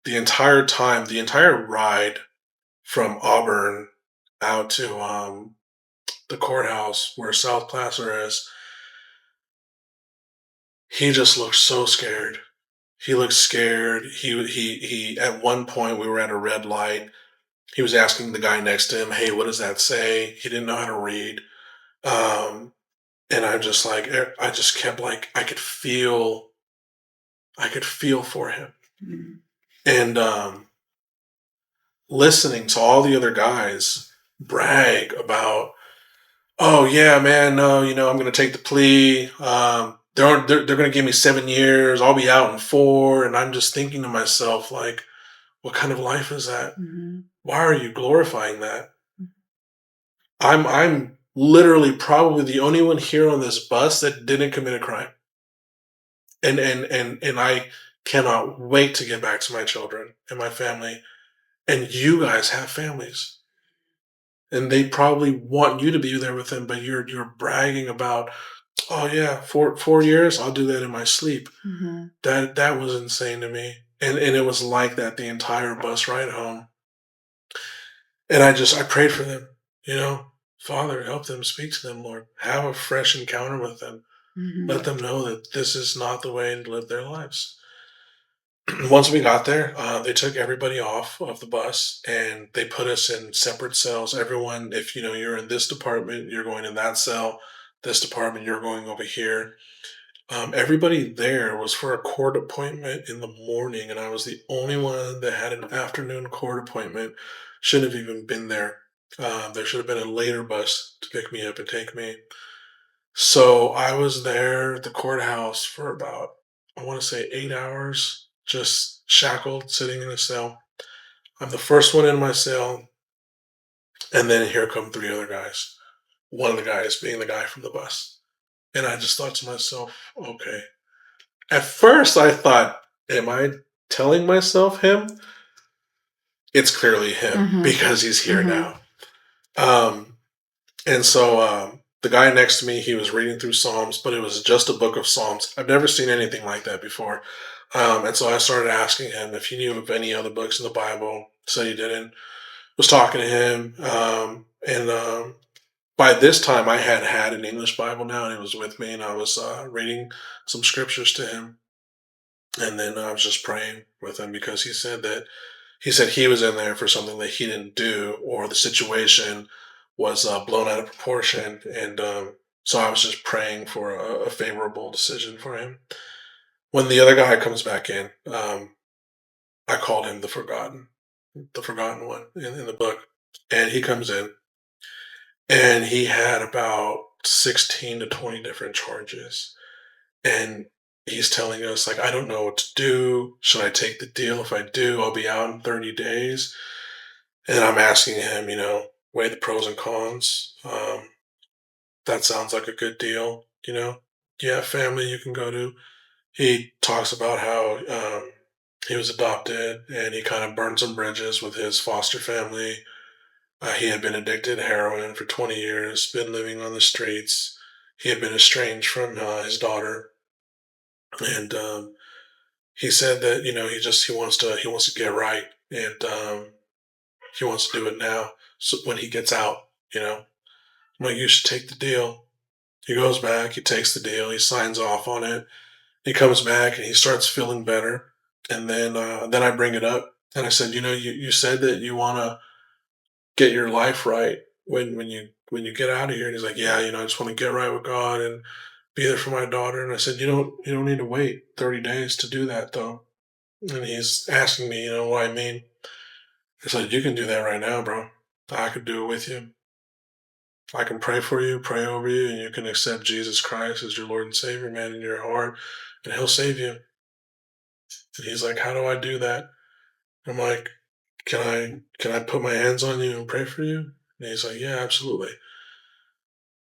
the entire time, the entire ride from Auburn out to the courthouse where South Placer is, he just looked so scared. He looked scared. He. At one point, we were at a red light. He was asking the guy next to him, "Hey, what does that say?" He didn't know how to read. Um, and I'm just like, I just kept like, I could feel for him, and listening to all the other guys brag about, oh yeah, man, no, I'm going to take the plea. They're going to give me 7 years. I'll be out in 4, and I'm just thinking to myself, like, what kind of life is that? Mm-hmm. Why are you glorifying that? I'm literally probably the only one here on this bus that didn't commit a crime, and I cannot wait to get back to my children and my family. And you guys have families, and they probably want you to be there with them, but you're bragging about, oh yeah, 4 years, I'll do that in my sleep. Mm-hmm. That was insane to me, and it was like that the entire bus ride home. And I prayed for them, Father, help them, speak to them, Lord, have a fresh encounter with them, Mm-hmm. let them know that this is not the way to live their lives. Once we got there, they took everybody off of the bus and they put us in separate cells. Everyone, if you're in this department, you're going in that cell. This department, you're going over here. Everybody there was for a court appointment in the morning, and I was the only one that had an afternoon court appointment. Shouldn't have even been there. There should have been a later bus to pick me up and take me. So I was there at the courthouse for about, I want to say, 8 hours, just shackled, sitting in a cell. I'm the first one in my cell, and then here come 3 other guys. One of the guys being the guy from the bus. And I just thought to myself, okay. At first, I thought, am I telling myself him? It's clearly him Mm-hmm. because he's here Mm-hmm. now. Um, and so the guy next to me, he was reading through Psalms, but it was just a book of Psalms. I've never seen anything like that before. And so I started asking him if he knew of any other books in the Bible. Said he didn't. Was talking to him. And by this time, I had an English Bible now, and it was with me, and I was reading some scriptures to him. And then I was just praying with him because he said he was in there for something that he didn't do, or the situation was blown out of proportion. And so I was just praying for a favorable decision for him. When the other guy comes back in, I called him the forgotten one in the book. And he comes in, and he had about 16 to 20 different charges. And he's telling us, like, I don't know what to do. Should I take the deal? If I do, I'll be out in 30 days. And I'm asking him, weigh the pros and cons. That sounds like a good deal. You have family you can go to. He talks about how he was adopted and he kind of burned some bridges with his foster family. He had been addicted to heroin for 20 years, been living on the streets. He had been estranged from his daughter. And he said that he wants to get right, and he wants to do it now. So when he gets out, I'm like, you should take the deal. He goes back, he takes the deal, he signs off on it. He comes back and he starts feeling better. And then I bring it up and I said, you said that you want to get your life right when you get out of here. And he's like, yeah, I just want to get right with God and be there for my daughter. And I said, you don't need to wait 30 days to do that though. And he's asking me, what I mean. It's like, you can do that right now, bro. I could do it with you. I can pray for you, pray over you, and you can accept Jesus Christ as your Lord and Savior, man, in your heart, and He'll save you. And he's like, how do I do that? I'm like, can I put my hands on you and pray for you? And he's like, yeah, absolutely.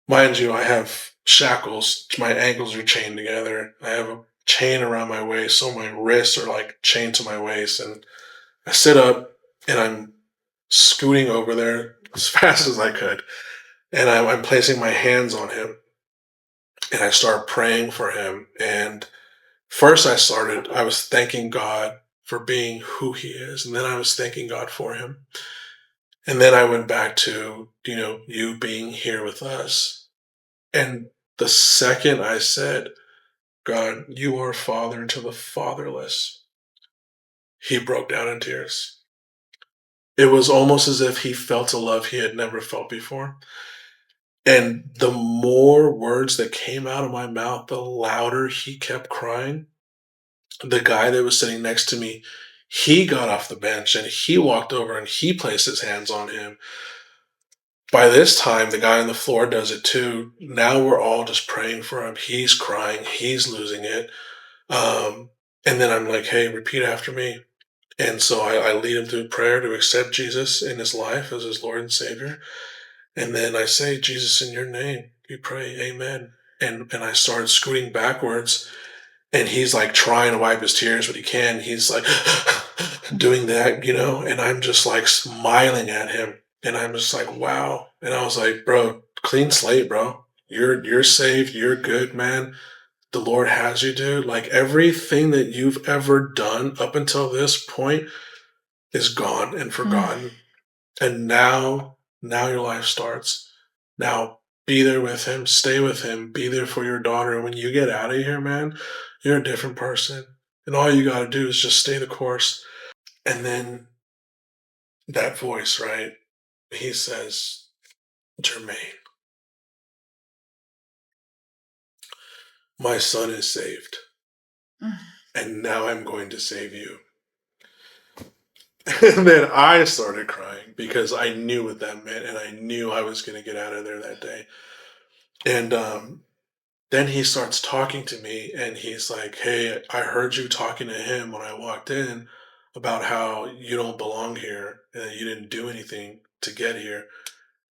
Mind you, I have shackles. My ankles are chained together. I have a chain around my waist, so my wrists are like chained to my waist. And I sit up and I'm scooting over there as fast as I could. And I'm placing my hands on him and I start praying for him. And first I was thanking God for being who he is. And then I was thanking God for him. And then I went back to, you being here with us. And the second I said, God, you are father to the fatherless, he broke down in tears. It was almost as if he felt a love he had never felt before. And the more words that came out of my mouth, the louder he kept crying. The guy that was sitting next to me, he got off the bench and he walked over and he placed his hands on him. By this time, the guy on the floor does it too. Now we're all just praying for him. He's crying. He's losing it. And then I'm like, hey, repeat after me. And so I lead him through prayer to accept Jesus in his life as his Lord and Savior. And then I say, Jesus, in your name, we pray, amen. And I started scooting backwards. And he's like trying to wipe his tears, but he can. He's like doing that, and I'm just like smiling at him. And I'm just like, wow. And I was like, bro, clean slate, bro. You're saved. You're good, man. The Lord has you, dude. Like everything that you've ever done up until this point is gone and forgotten. And now your life starts. Now be there with him, stay with him, be there for your daughter. And when you get out of here, man, you're a different person. And all you got to do is just stay the course. And then that voice, right? He says, Jermain, my son is saved. And now I'm going to save you. And then I started crying because I knew what that meant and I knew I was going to get out of there that day. And then he starts talking to me and he's like, hey, I heard you talking to him when I walked in about how you don't belong here and you didn't do anything to get here.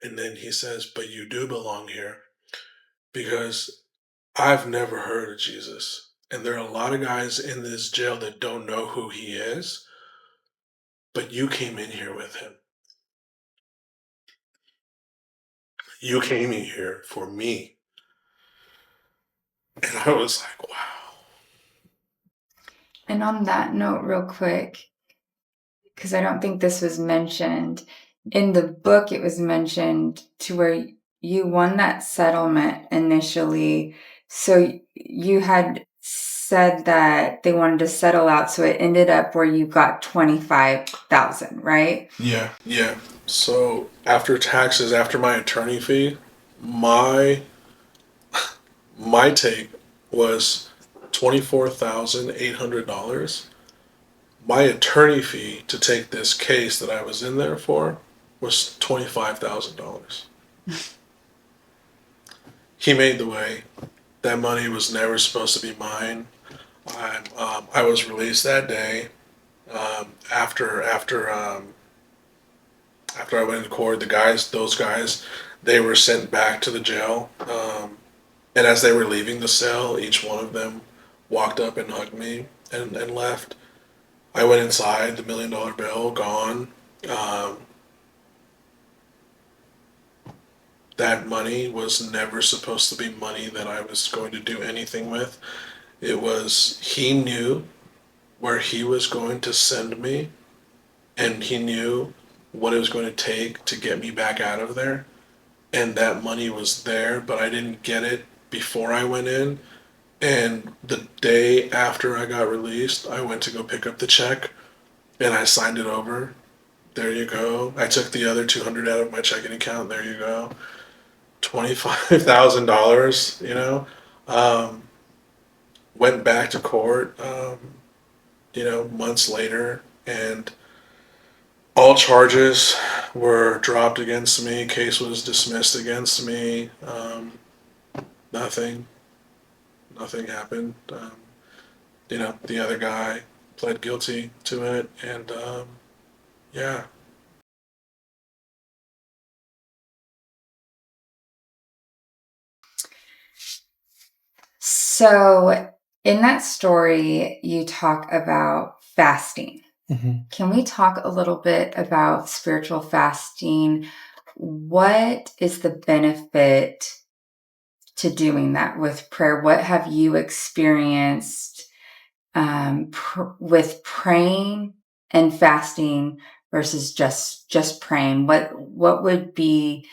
And then he says, but you do belong here because I've never heard of Jesus. And there are a lot of guys in this jail that don't know who he is, but you came in here with him. You came in here for me. And I was like, wow. And on that note, real quick, because I don't think this was mentioned, in the book it was mentioned to where you won that settlement initially. So you had said that they wanted to settle out, so it ended up where you got $25,000, right? Yeah. So after taxes, after my attorney fee, my take was $24,800. My attorney fee to take this case that I was in there for was $25,000. He made the way. That money was never supposed to be mine. I was released that day. After I went into court, those guys, they were sent back to the jail. And as they were leaving the cell, each one of them walked up and hugged me and left. I went inside, the $1 million bill gone. Um, that money was never supposed to be money that I was going to do anything with. He knew where he was going to send me, and he knew what it was going to take to get me back out of there. And that money was there, but I didn't get it before I went in. And the day after I got released, I went to go pick up the check and I signed it over. There you go. I took the other 200 out of my checking account. There you go. $25,000, Um, went back to court, months later, and all charges were dropped against me. Case was dismissed against me. Nothing happened. The other guy pled guilty to it, and yeah. So in that story, you talk about fasting. Can we talk a little bit about spiritual fasting? What is the benefit to doing that with prayer? What have you experienced with praying and fasting versus just praying? What would be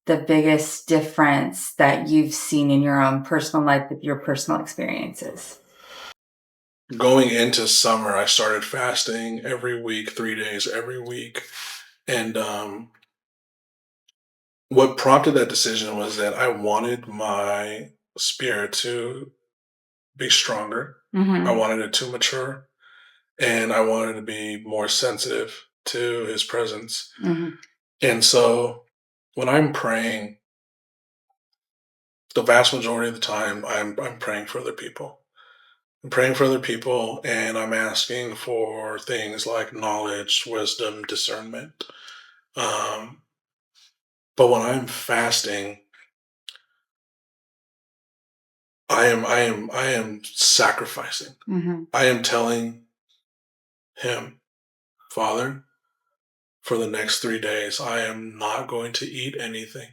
the biggest difference that you've seen in your own personal life with your personal experiences? Going into summer, I started fasting every week, 3 days every week. And what prompted that decision was that I wanted my spirit to be stronger. I Mm-hmm. wanted it to mature, and I wanted to be more sensitive to his presence. Mm-hmm. And so when I'm praying, the vast majority of the time, I'm praying for other people. I'm praying for other people, and I'm asking for things like knowledge, wisdom, discernment. Um, but when I'm fasting, I am sacrificing. Mm-hmm. I am telling him, Father, for the next 3 days, I am not going to eat anything.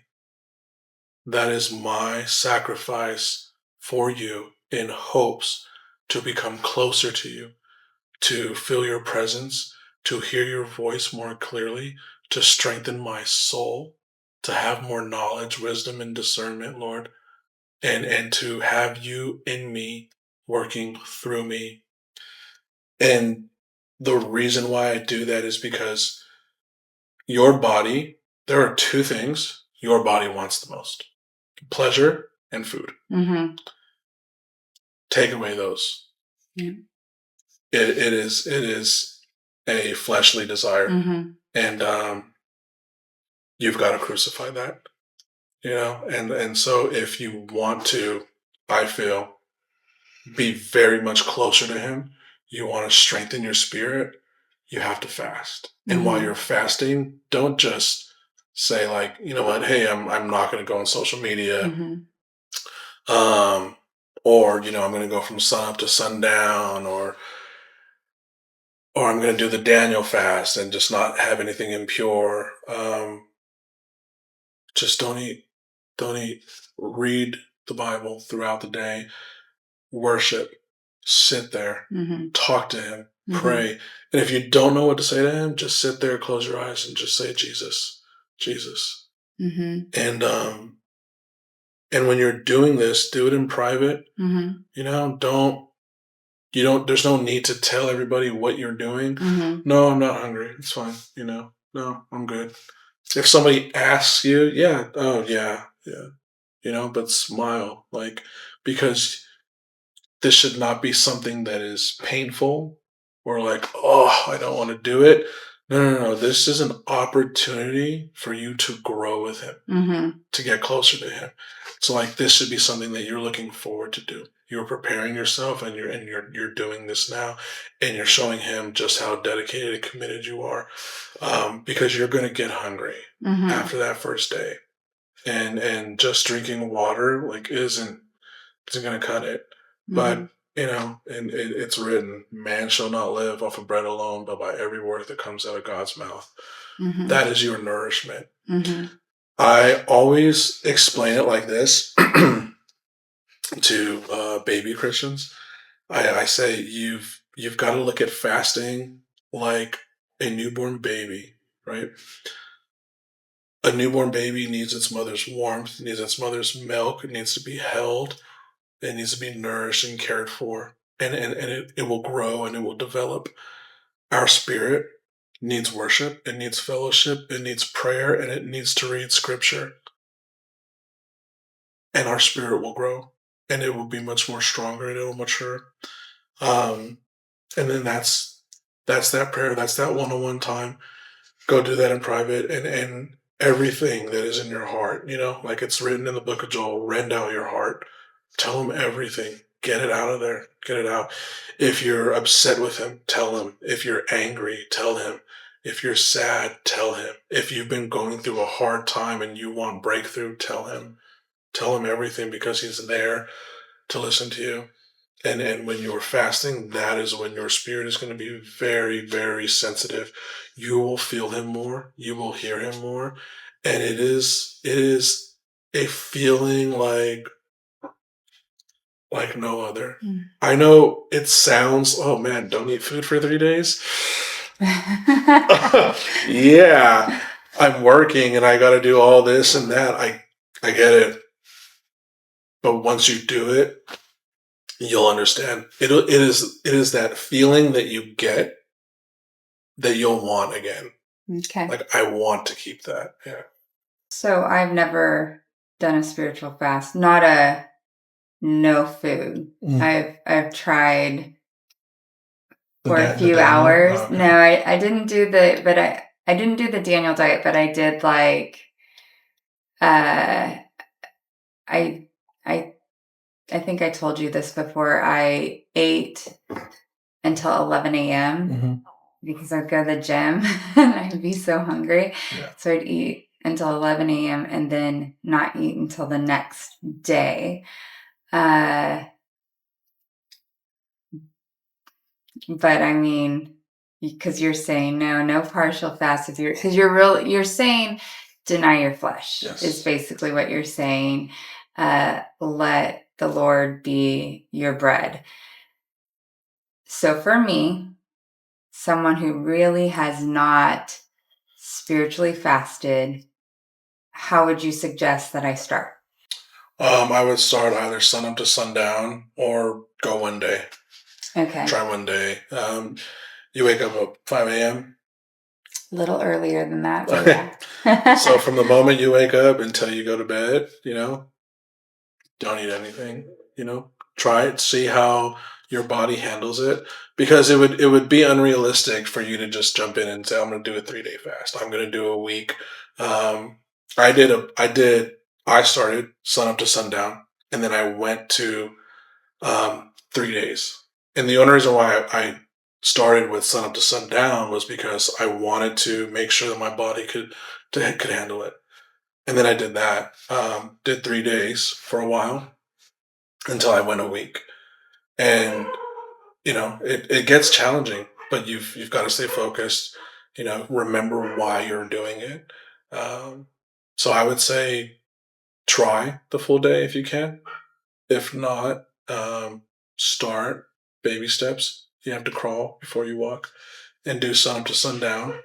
That is my sacrifice for you in hopes to become closer to you, to feel your presence, to hear your voice more clearly, to strengthen my soul, to have more knowledge, wisdom, and discernment, Lord, and to have you in me, working through me. And the reason why I do that is because your body, there are two things your body wants the most: pleasure and food. Mm-hmm. Take away those. Yeah. It is a fleshly desire, Mm-hmm. and you've got to crucify that, and so if you want to, I feel, be very much closer to him, you want to strengthen your spirit, you have to fast. And while Mm-hmm. you're fasting, don't just say, like, you know what, hey, I'm not going to go on social media, Mm-hmm. um or I'm going to go from sun up to sundown, or I'm going to do the Daniel fast and just not have anything impure. Just don't eat, read the Bible throughout the day, worship, sit there, Mm-hmm. talk to him, Mm-hmm. pray. And if you don't know what to say to him, just sit there, close your eyes, and just say, Jesus, Jesus. Mm-hmm. And when you're doing this, do it in private. Mm-hmm. Don't you don't there's no need to tell everybody what you're doing. Mm-hmm. No, I'm not hungry. It's fine. No, I'm good. If somebody asks you, yeah, oh yeah, yeah, but smile, like, because this should not be something that is painful or like, oh, I don't want to do it. No, no, no. This is an opportunity for you to grow with him, Mm-hmm. to get closer to him. So, like, this should be something that you're looking forward to do. You're preparing yourself, and you're doing this now, and you're showing him just how dedicated and committed you are, because you're going to get hungry Mm-hmm. after that first day, and just drinking water, like, isn't going to cut it. Mm-hmm. But and it's written, man shall not live off of bread alone, but by every word that comes out of God's mouth. Mm-hmm. That is your nourishment. Mm-hmm. I always explain it like this to baby Christians. I say you've got to look at fasting like a newborn baby, right? A newborn baby needs its mother's warmth, needs its mother's milk, it needs to be held, it needs to be nourished and cared for, and it will grow and it will develop. Our spirit needs worship, it needs fellowship, it needs prayer, and it needs to read scripture, and our spirit will grow, and it will be much more stronger, and it will mature. Um, and then that's that prayer, that's that one-on-one time. Go do that in private, and everything that is in your heart, like it's written in the book of Joel, rend out your heart. Tell him everything. Get it out of there. Get it out. If you're upset with him, tell him. If you're angry, tell him. If you're sad, tell him. If you've been going through a hard time and you want breakthrough, tell him. Tell him everything, because he's there to listen to you. And when you're fasting, that is when your spirit is going to be very, very sensitive. You will feel him more. You will hear him more. And it is a feeling like like no other. I know it sounds, oh man, don't eat food for 3 days. Yeah, I'm working and I got to do all this and that. I get it. But once you do it, you'll understand. It is that feeling that you get that you'll want again. Okay. Like I want to keep that. Yeah. So I've never done a spiritual fast, not a no food. I've tried for a few hours. Oh, okay. No, I didn't do I didn't do the Daniel diet, but I did like I I I think I told you this before. I ate until 11 a.m. because I'd go to the gym and I'd be so hungry. Yeah. So I'd eat until 11 a.m. and then not eat until the next day. But I mean, because you're saying no partial fast with because you're saying deny your flesh is basically what you're saying. Let the Lord be your bread. So for me, someone who really has not spiritually fasted, how would you suggest that I start? I would start either sun up to sundown or go one day. Okay. Try one day. You wake up at 5 a.m. A little earlier than that, but yeah. So from the moment you wake up until you go to bed, don't eat anything, try it, see how your body handles it, because it would be unrealistic for you to just jump in and say, I'm going to do a 3-day fast. I'm going to do a week. Um, I started sun up to sundown and then I went to 3 days. And the only reason why I started with sun up to sundown was because I wanted to make sure that my body could handle it. And then I did that. Did 3 days for a while until I went a week. And it gets challenging, but you've got to stay focused. Remember why you're doing it. So I would say try the full day if you can. If not, start baby steps. You have to crawl before you walk, and do sun up to sundown.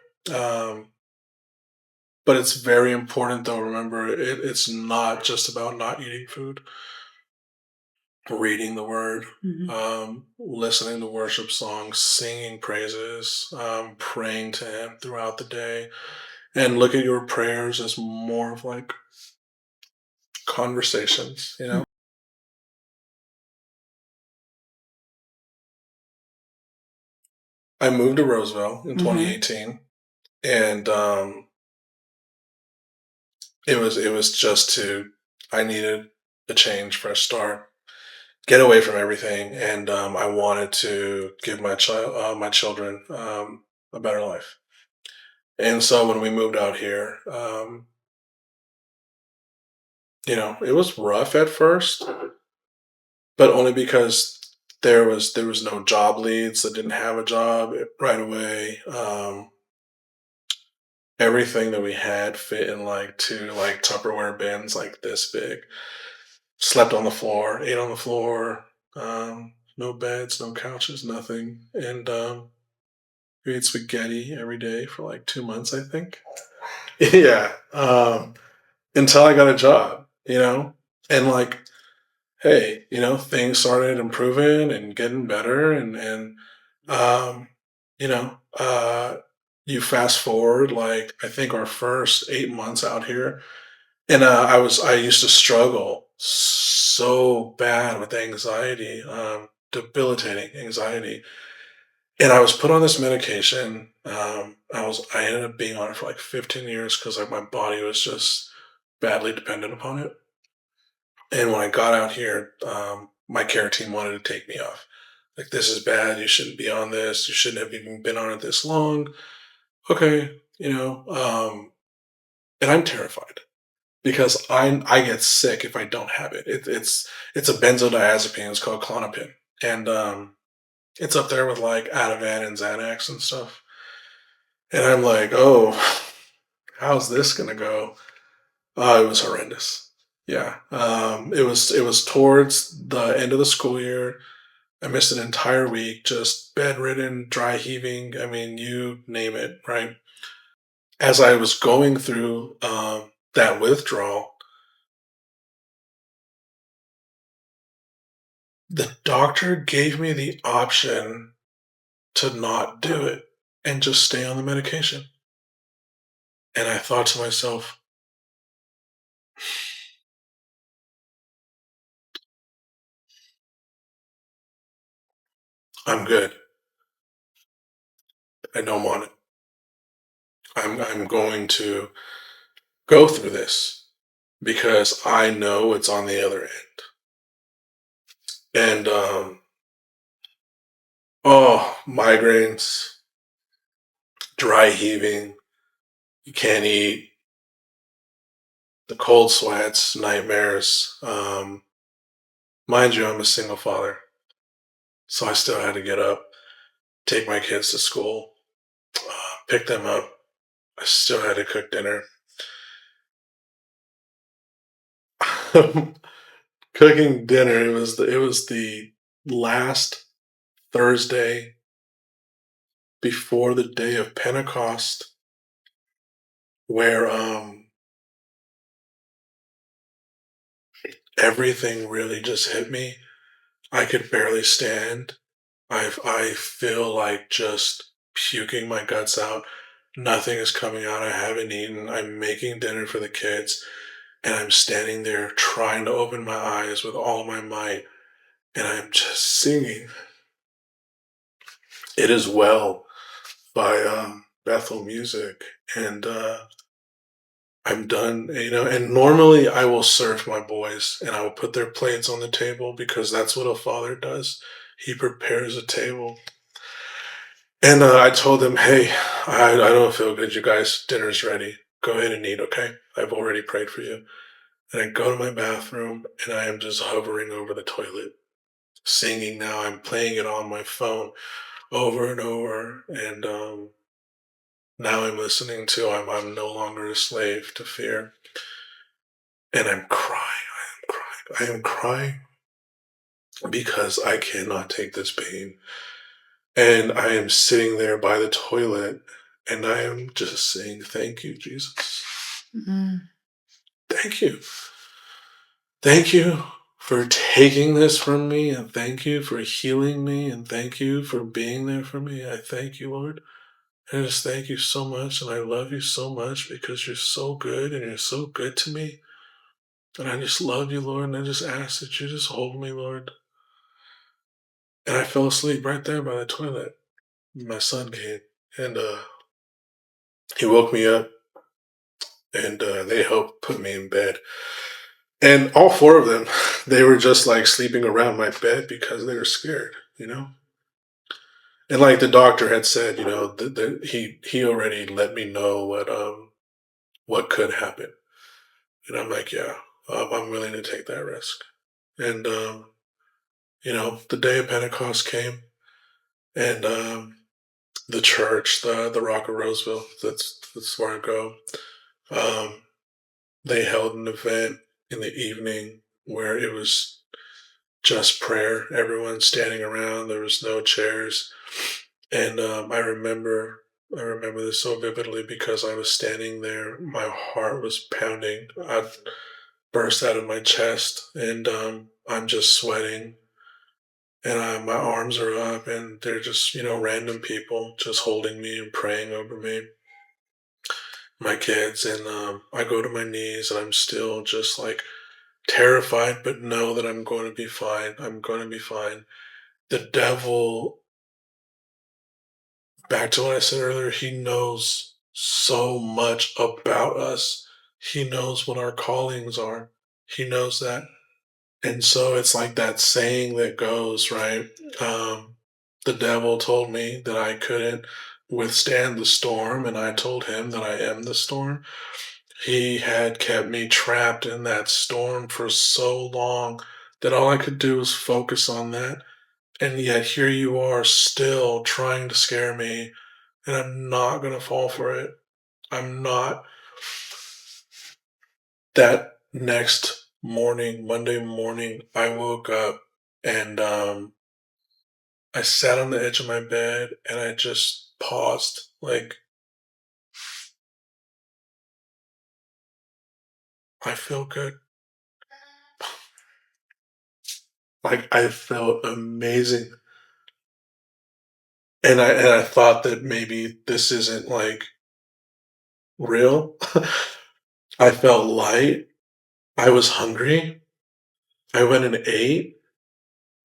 But it's very important, though. Remember, it's not just about not eating food. Reading the word, listening to worship songs, singing praises, praying to Him throughout the day, and look at your prayers as more of like conversations. I moved to Roseville in 2018, and it was just I needed a change, fresh start, get away from everything, and I wanted to give my children a better life. And so when we moved out here, it was rough at first, but only because there was no job leads that didn't have a job right away. Everything that we had fit in like two like Tupperware bins like this big. Slept on the floor, ate on the floor. No beds, no couches, nothing. And we ate spaghetti every day for like 2 months, I think. Yeah. Until I got a job, and like, hey, things started improving and getting better, and um, you know, uh, you fast forward like I think our first 8 months out here, and I used to struggle so bad with anxiety, debilitating anxiety, and I was put on this medication. I ended up being on it for like 15 years because like my body was just badly dependent upon it. And when I got out here, my care team wanted to take me off. Like, this is bad. You shouldn't be on this. You shouldn't have even been on it this long. Okay, and I'm terrified because I get sick if I don't have it. It's a benzodiazepine. It's called Klonopin, and it's up there with like Ativan and Xanax and stuff. And I'm like, oh, how's this gonna go? Oh, it was horrendous. Yeah. It was towards the end of the school year. I missed an entire week, just bedridden, dry heaving. I mean, you name it, right? As I was going through that withdrawal, the doctor gave me the option to not do it and just stay on the medication. And I thought to myself, I'm good. I don't want it. I'm going to go through this because I know it's on the other end. And oh, migraines, dry heaving, you can't eat, the cold sweats, nightmares. Mind you, I'm a single father, so I still had to get up, take my kids to school, pick them up. I still had to cook dinner. Cooking dinner. It was the last Thursday before the day of Pentecost, where everything really just hit me. I could barely stand. I feel like just puking my guts out. Nothing is coming out. I haven't eaten. I'm making dinner for the kids, and I'm standing there trying to open my eyes with all my might, and I'm just singing "It Is Well" by Bethel Music, and I'm done. And normally I will serve my boys, and I will put their plates on the table because that's what a father does. He prepares a table. And I told them, hey, I don't feel good. You guys, dinner's ready. Go ahead and eat, okay? I've already prayed for you. And I go to my bathroom and I am just hovering over the toilet, singing now. I'm playing it on my phone over and over. And now I'm listening to I'm no longer a slave to fear. And I'm crying. I am crying. I am crying because I cannot take this pain. And I am sitting there by the toilet and I am just saying, thank you, Jesus. Mm. Thank you. Thank you for taking this from me, and thank you for healing me, and thank you for being there for me. I thank you, Lord. I just thank you so much, and I love you so much because you're so good and you're so good to me. And I just love you, Lord, and I just ask that you just hold me, Lord. And I fell asleep right there by the toilet. My son came, and he woke me up, and they helped put me in bed. And all four of them, they were just like sleeping around my bed because they were scared. And like the doctor had said, he already let me know what could happen. And I'm like, yeah, I'm willing to take that risk. And the day of Pentecost came, and the church, the Rock of Roseville, that's where I go. Um, they held an event in the evening where it was just prayer. Everyone standing around. There was no chairs, and I remember this so vividly because I was standing there. My heart was pounding. I burst out of my chest, and I'm just sweating. And my arms are up, and they're just random people just holding me and praying over me, my kids, and I go to my knees, and I'm still just like terrified, but know that I'm going to be fine. I'm going to be fine. The devil, back to what I said earlier, he knows so much about us. He knows what our callings are. He knows that. And so it's like that saying that goes, right? The devil told me that I couldn't withstand the storm, and I told him that I am the storm. He had kept me trapped in that storm for so long that all I could do was focus on that. And yet here you are still trying to scare me, and I'm not going to fall for it. I'm not. That next Monday morning, I woke up and I sat on the edge of my bed and I just paused. Like, I feel good. Like, I felt amazing. And I thought that maybe this isn't like real. I felt light. I was hungry. I went and ate,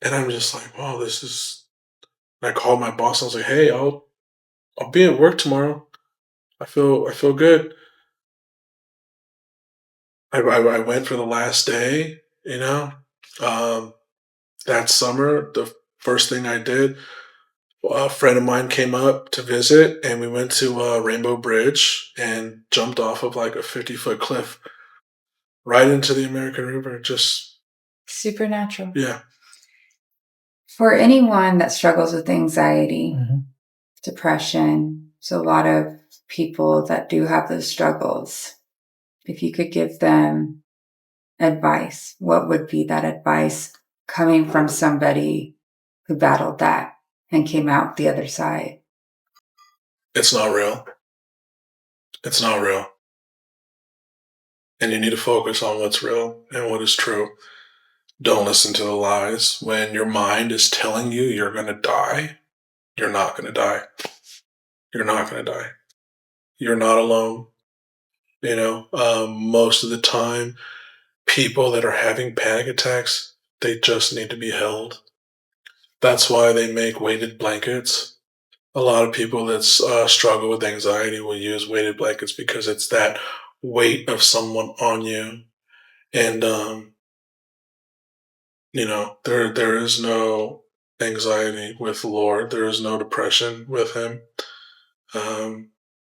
and I'm just like, wow, this is. I called my boss. I was like, hey, I'll be at work tomorrow. I feel good. I went for the last day. Um, that summer, the first thing I did, a friend of mine came up to visit, and we went to Rainbow Bridge and jumped off of like a 50-foot cliff right into the American River. Just Supernatural. yeah. For anyone that struggles with anxiety, depression, so a lot of people that do have those struggles, if you could give them advice, what would be that advice coming from somebody who battled that and came out the other side? It's not real. It's not real. And you need to focus on what's real and what is true. Don't listen to the lies. When your mind is telling you you're going to die, you're not going to die. You're not going to die. You're not alone. Most of the time, people that are having panic attacks, they just need to be held. That's why they make weighted blankets. A lot of people that struggle with anxiety will use weighted blankets because it's that weight of someone on you. And there is no anxiety with the Lord. There is no depression with Him. Um,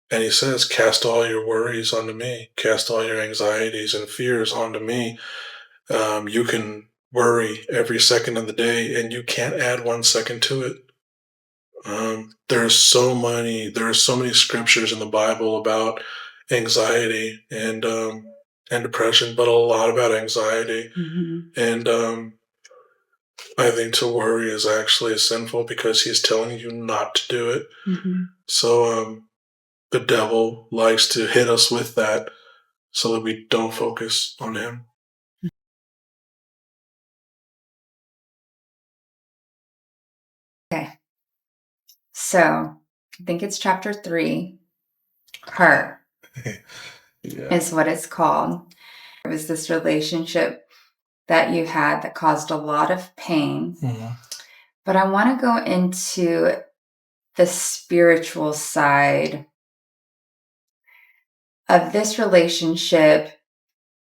and He says, "Cast all your worries onto me. Cast all your anxieties and fears onto me." You can worry every second of the day, and you can't add 1 second to it. There are so many scriptures in the Bible about anxiety and depression, but a lot about anxiety. And I think to worry is actually sinful because he's telling you not to do it. So the devil likes to hit us with that so that we don't focus on him. Okay. So I think it's chapter 3. Her Yeah. is what it's called. It was this relationship that you had that caused a lot of pain. But I want to go into the spiritual side of this relationship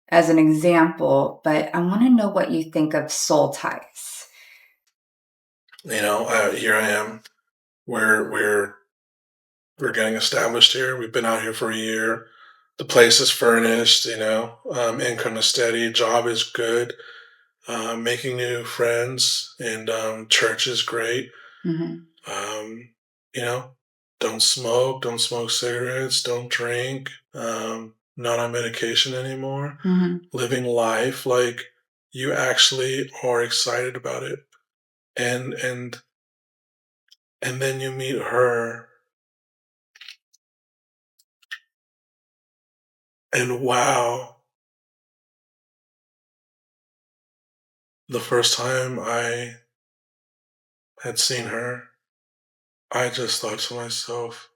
as an example, but I want to know what you think of soul ties. Here I am. We're getting established here. We've been out here for a year. The place is furnished. Income is steady. Job is good. Making new friends, and church is great. Um, you know, don't smoke. Don't smoke cigarettes. Don't drink. Not on medication anymore. Living life like you actually are excited about it, and and then you meet her, and wow, the first time I had seen her, I just thought to myself,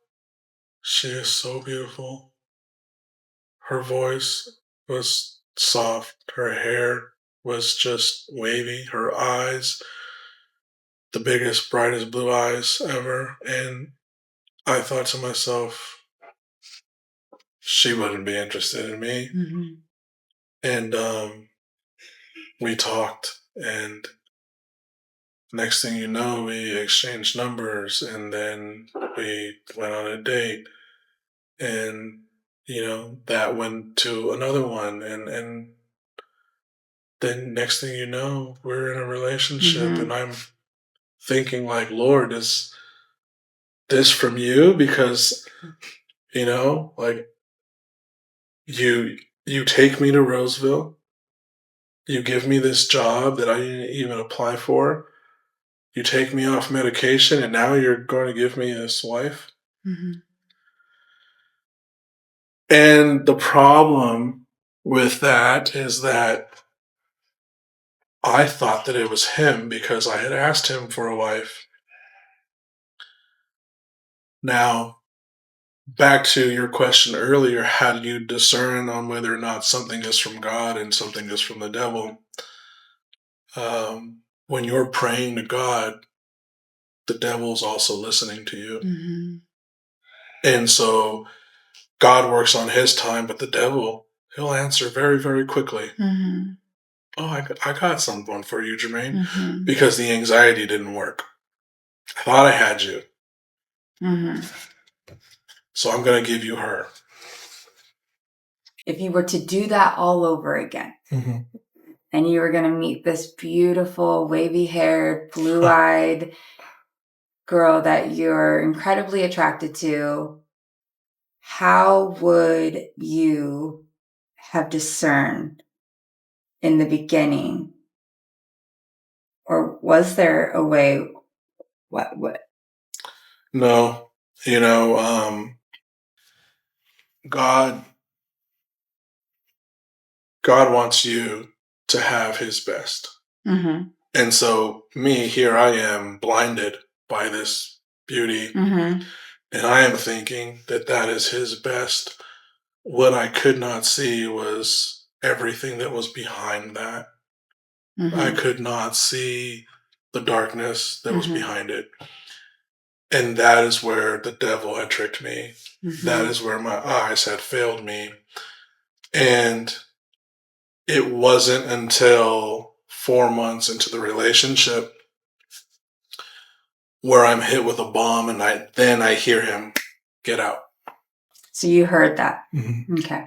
she is so beautiful. Her voice was soft, her hair was just wavy, her eyes, the biggest, brightest blue eyes ever. And I thought to myself, she wouldn't be interested in me. And we talked, and next thing you know, we exchanged numbers, and then we went on a date. And that went to another one, and then next thing you know, we're in a relationship. And I'm thinking like, Lord, is this from you? Because like you take me to Roseville, You give me this job that I didn't even apply for. You take me off medication, and now you're going to give me this wife? Mm-hmm. And the problem with that is that I thought that it was him because I had asked him for a wife. Now, back to your question earlier, how do you discern on whether or not something is from God and something is from the devil? When you're praying to God, the devil's also listening to you. Mm-hmm. And so God works on his time, but the devil, he'll answer very, very quickly. Mm-hmm. Oh, I got someone for you, Jermain, Mm-hmm. because the anxiety didn't work. I thought I had you. Mm-hmm. So I'm going to give you her. If you were to do that all over again, Mm-hmm. and you were going to meet this beautiful, wavy-haired, blue-eyed girl that you're incredibly attracted to, how would you have discerned in the beginning? Or was there a way? What? No, God wants you to have his best. Mm-hmm. And so me, here I am blinded by this beauty. Mm-hmm. And I am thinking that that is his best. What I could not see was everything that was behind that. Mm-hmm. I could not see the darkness that was Mm-hmm. behind it. And that is where the devil had tricked me. Mm-hmm. That is where my eyes had failed me. And it wasn't until 4 months into the relationship where I'm hit with a bomb, and then I hear him, get out. So you heard that. Mm-hmm. Okay.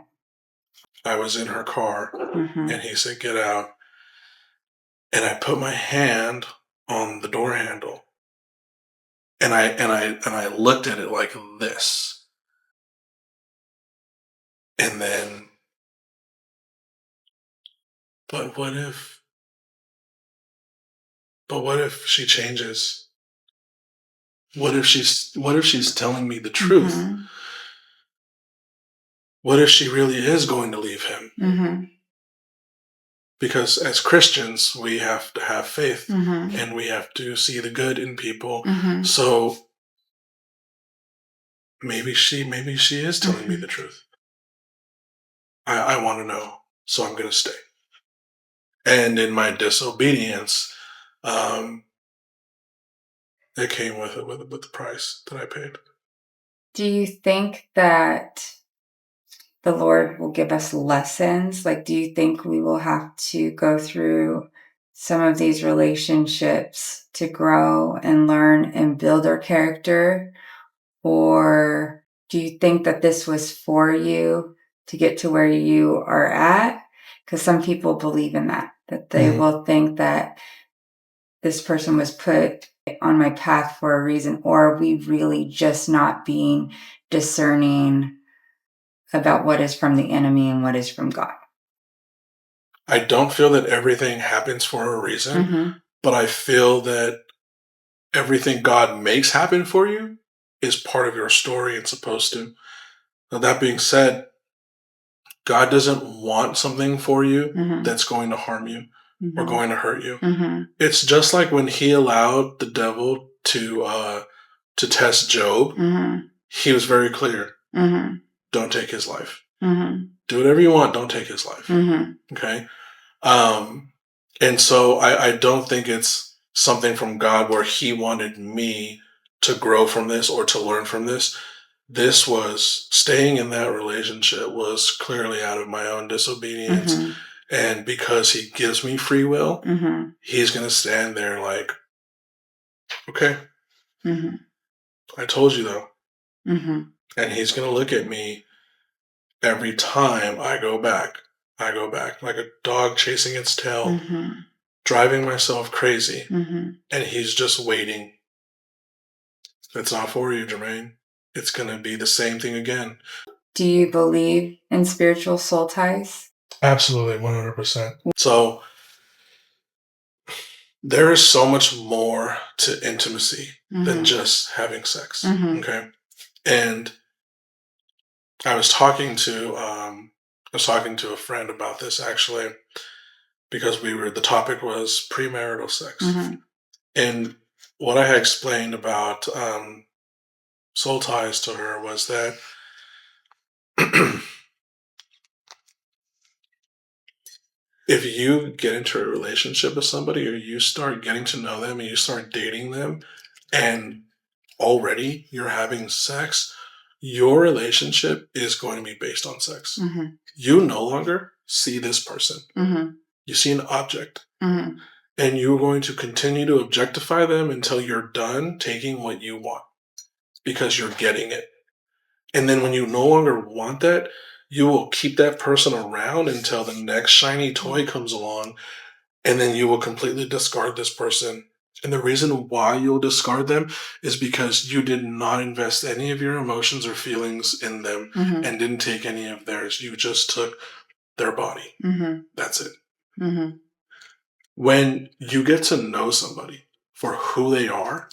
I was in her car, Mm-hmm. and he said, get out. And I put my hand on the door handle, and I looked at it like this. And then, but what if she changes? What if she's telling me the truth? Mm-hmm. What if she really is going to leave him? Mm-hmm. Because as Christians, we have to have faith, Mm-hmm. and we have to see the good in people. Mm-hmm. So maybe she is telling me the truth. I want to know, so I'm going to stay. And in my disobedience, it came with the price that I paid. Do you think that the Lord will give us lessons? Like, do you think we will have to go through some of these relationships to grow and learn and build our character? Or do you think that this was for you to get to where you are at? Because some people believe in that they will think that this person was put on my path for a reason, or are we really just not being discerning about what is from the enemy and what is from God? I don't feel that everything happens for a reason, Mm-hmm. but I feel that everything God makes happen for you is part of your story and supposed to. Now, that being said, God doesn't want something for you Mm-hmm. that's going to harm you Mm-hmm. or going to hurt you. Mm-hmm. It's just like when he allowed the devil to test Job. Mm-hmm. He was very clear. Mm-hmm. Don't take his life. Mm-hmm. Do whatever you want. Don't take his life. Mm-hmm. Okay. And so I don't think it's something from God where he wanted me to grow from this or to learn from this. This was staying in that relationship was clearly out of my own disobedience. Mm-hmm. And because he gives me free will, Mm-hmm. he's going to stand there like, okay, Mm-hmm. I told you though. Mm-hmm. And he's going to look at me every time I go back. I go back like a dog chasing its tail, Mm-hmm. driving myself crazy. Mm-hmm. And he's just waiting. It's not for you, Jermain. It's going to be the same thing again. Do you believe in spiritual soul ties? Absolutely, 100%. So there is so much more to intimacy than just having sex. Okay. And I was talking to a friend about this actually because the topic was premarital sex. And what I had explained about soul ties to her was that if you get into a relationship with somebody or you start getting to know them and you start dating them and already you're having sex, your relationship is going to be based on sex. You no longer see this person. You see an object. And you're going to continue to objectify them until you're done taking what you want because you're getting it. And then when you no longer want that, you will keep that person around until the next shiny toy comes along, and then you will completely discard this person. And the reason why you'll discard them is because you did not invest any of your emotions or feelings in them and didn't take any of theirs. You just took their body. That's it. When you get to know somebody for who they are,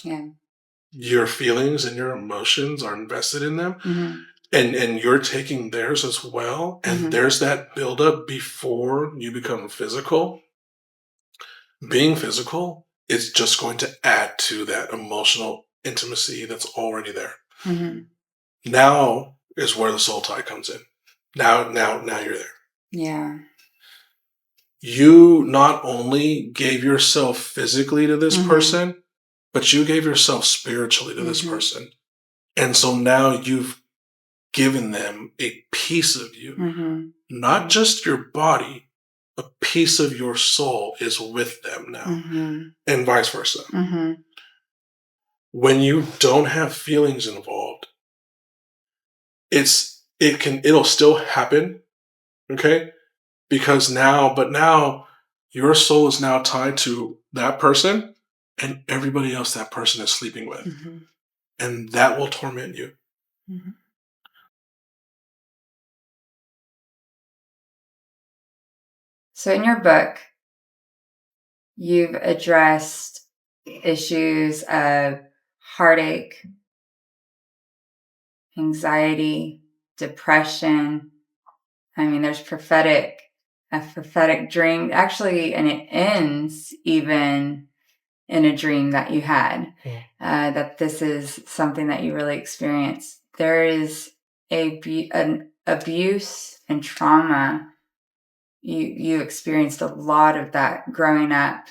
your feelings and your emotions are invested in them. And you're taking theirs as well. And there's that buildup before you become physical. Being physical is just going to add to that emotional intimacy that's already there. Now is where the soul tie comes in. Now you're there. Yeah. You not only gave yourself physically to this person, but you gave yourself spiritually to this person. And so now you've given them a piece of you, not just your body, a piece of your soul is with them now, and vice versa. When you don't have feelings involved, it'll still happen, okay? Because now your soul is now tied to that person and everybody else that person is sleeping with, and that will torment you. So in your book, you've addressed issues of heartache, anxiety, depression. I mean, there's a prophetic dream, actually, and it ends even in a dream that you had, that this is something that you really experienced. There is an abuse and trauma. You experienced a lot of that growing up.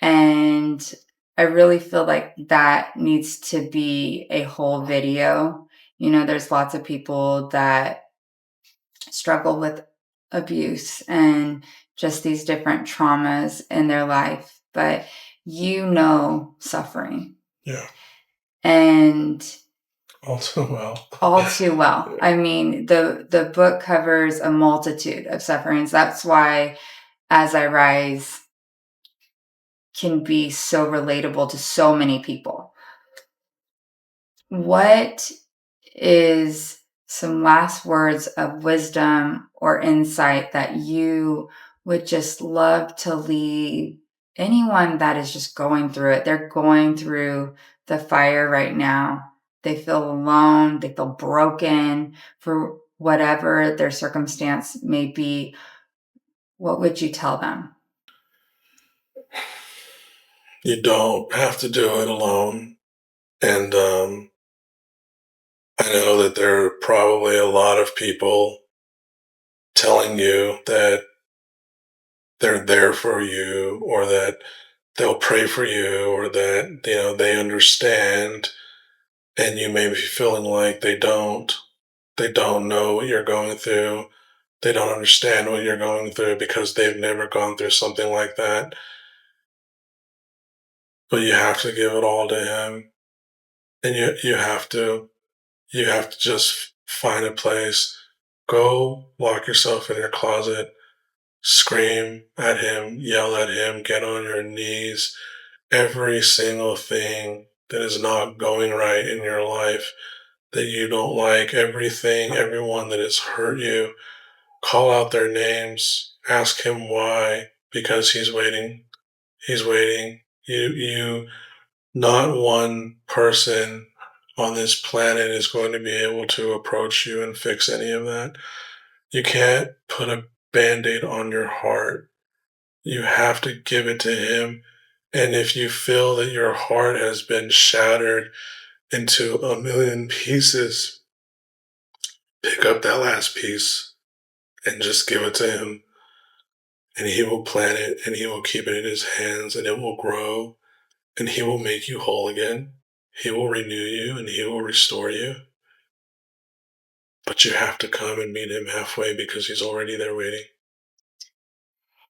And I really feel like that needs to be a whole video. You know, there's lots of people that struggle with abuse and just these different traumas in their life, but suffering. Yeah. And all too well. All too well. I mean, the book covers a multitude of sufferings. That's why As I Rise can be so relatable to so many people. What is some last words of wisdom or insight that you would just love to leave anyone that is just going through it? They're going through the fire right now. They feel alone. They feel broken for whatever their circumstance may be. What would you tell them? You don't have to do it alone. And I know that there are probably a lot of people telling you that they're there for you, or that they'll pray for you, or that, they understand, and you may be feeling like they don't know what you're going through. They don't understand what you're going through because they've never gone through something like that. But you have to give it all to him. And you have to just find a place, go lock yourself in your closet, scream at him, yell at him, get on your knees. Every single thing that is not going right in your life, that you don't like, everyone that has hurt you, Call out their names. Ask him why, because he's waiting. He's waiting. Not one person on this planet is going to be able to approach you and fix any of that. You can't put a band-aid on your heart. You have to give it to him. And if you feel that your heart has been shattered into a million pieces, pick up that last piece and just give it to him. And he will plant it and he will keep it in his hands and it will grow and he will make you whole again. He will renew you and he will restore you. But you have to come and meet him halfway because he's already there waiting.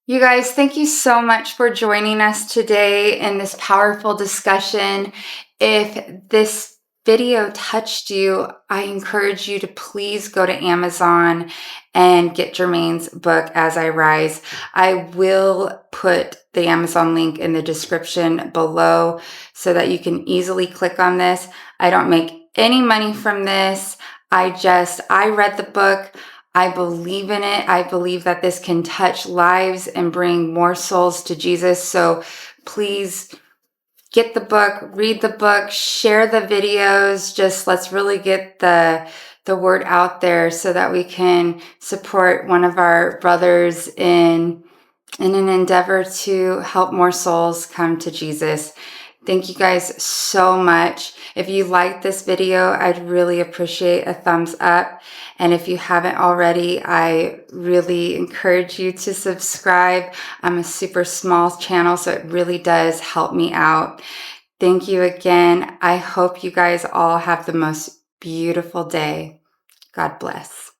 You guys, thank you so much for joining us today in this powerful discussion. If this video touched you, I encourage you to please go to Amazon and get Jermain's book, As I Rise. I will put the Amazon link in the description below so that you can easily click on this. I don't make any money from this. I read the book. I believe in it. I believe that this can touch lives and bring more souls to Jesus. So please get the book, read the book, share the videos. Just let's really get the word out there so that we can support one of our brothers in an endeavor to help more souls come to Jesus. Thank you guys so much. If you liked this video, I'd really appreciate a thumbs up. And if you haven't already, I really encourage you to subscribe. I'm a super small channel, so it really does help me out. Thank you again. I hope you guys all have the most beautiful day. God bless.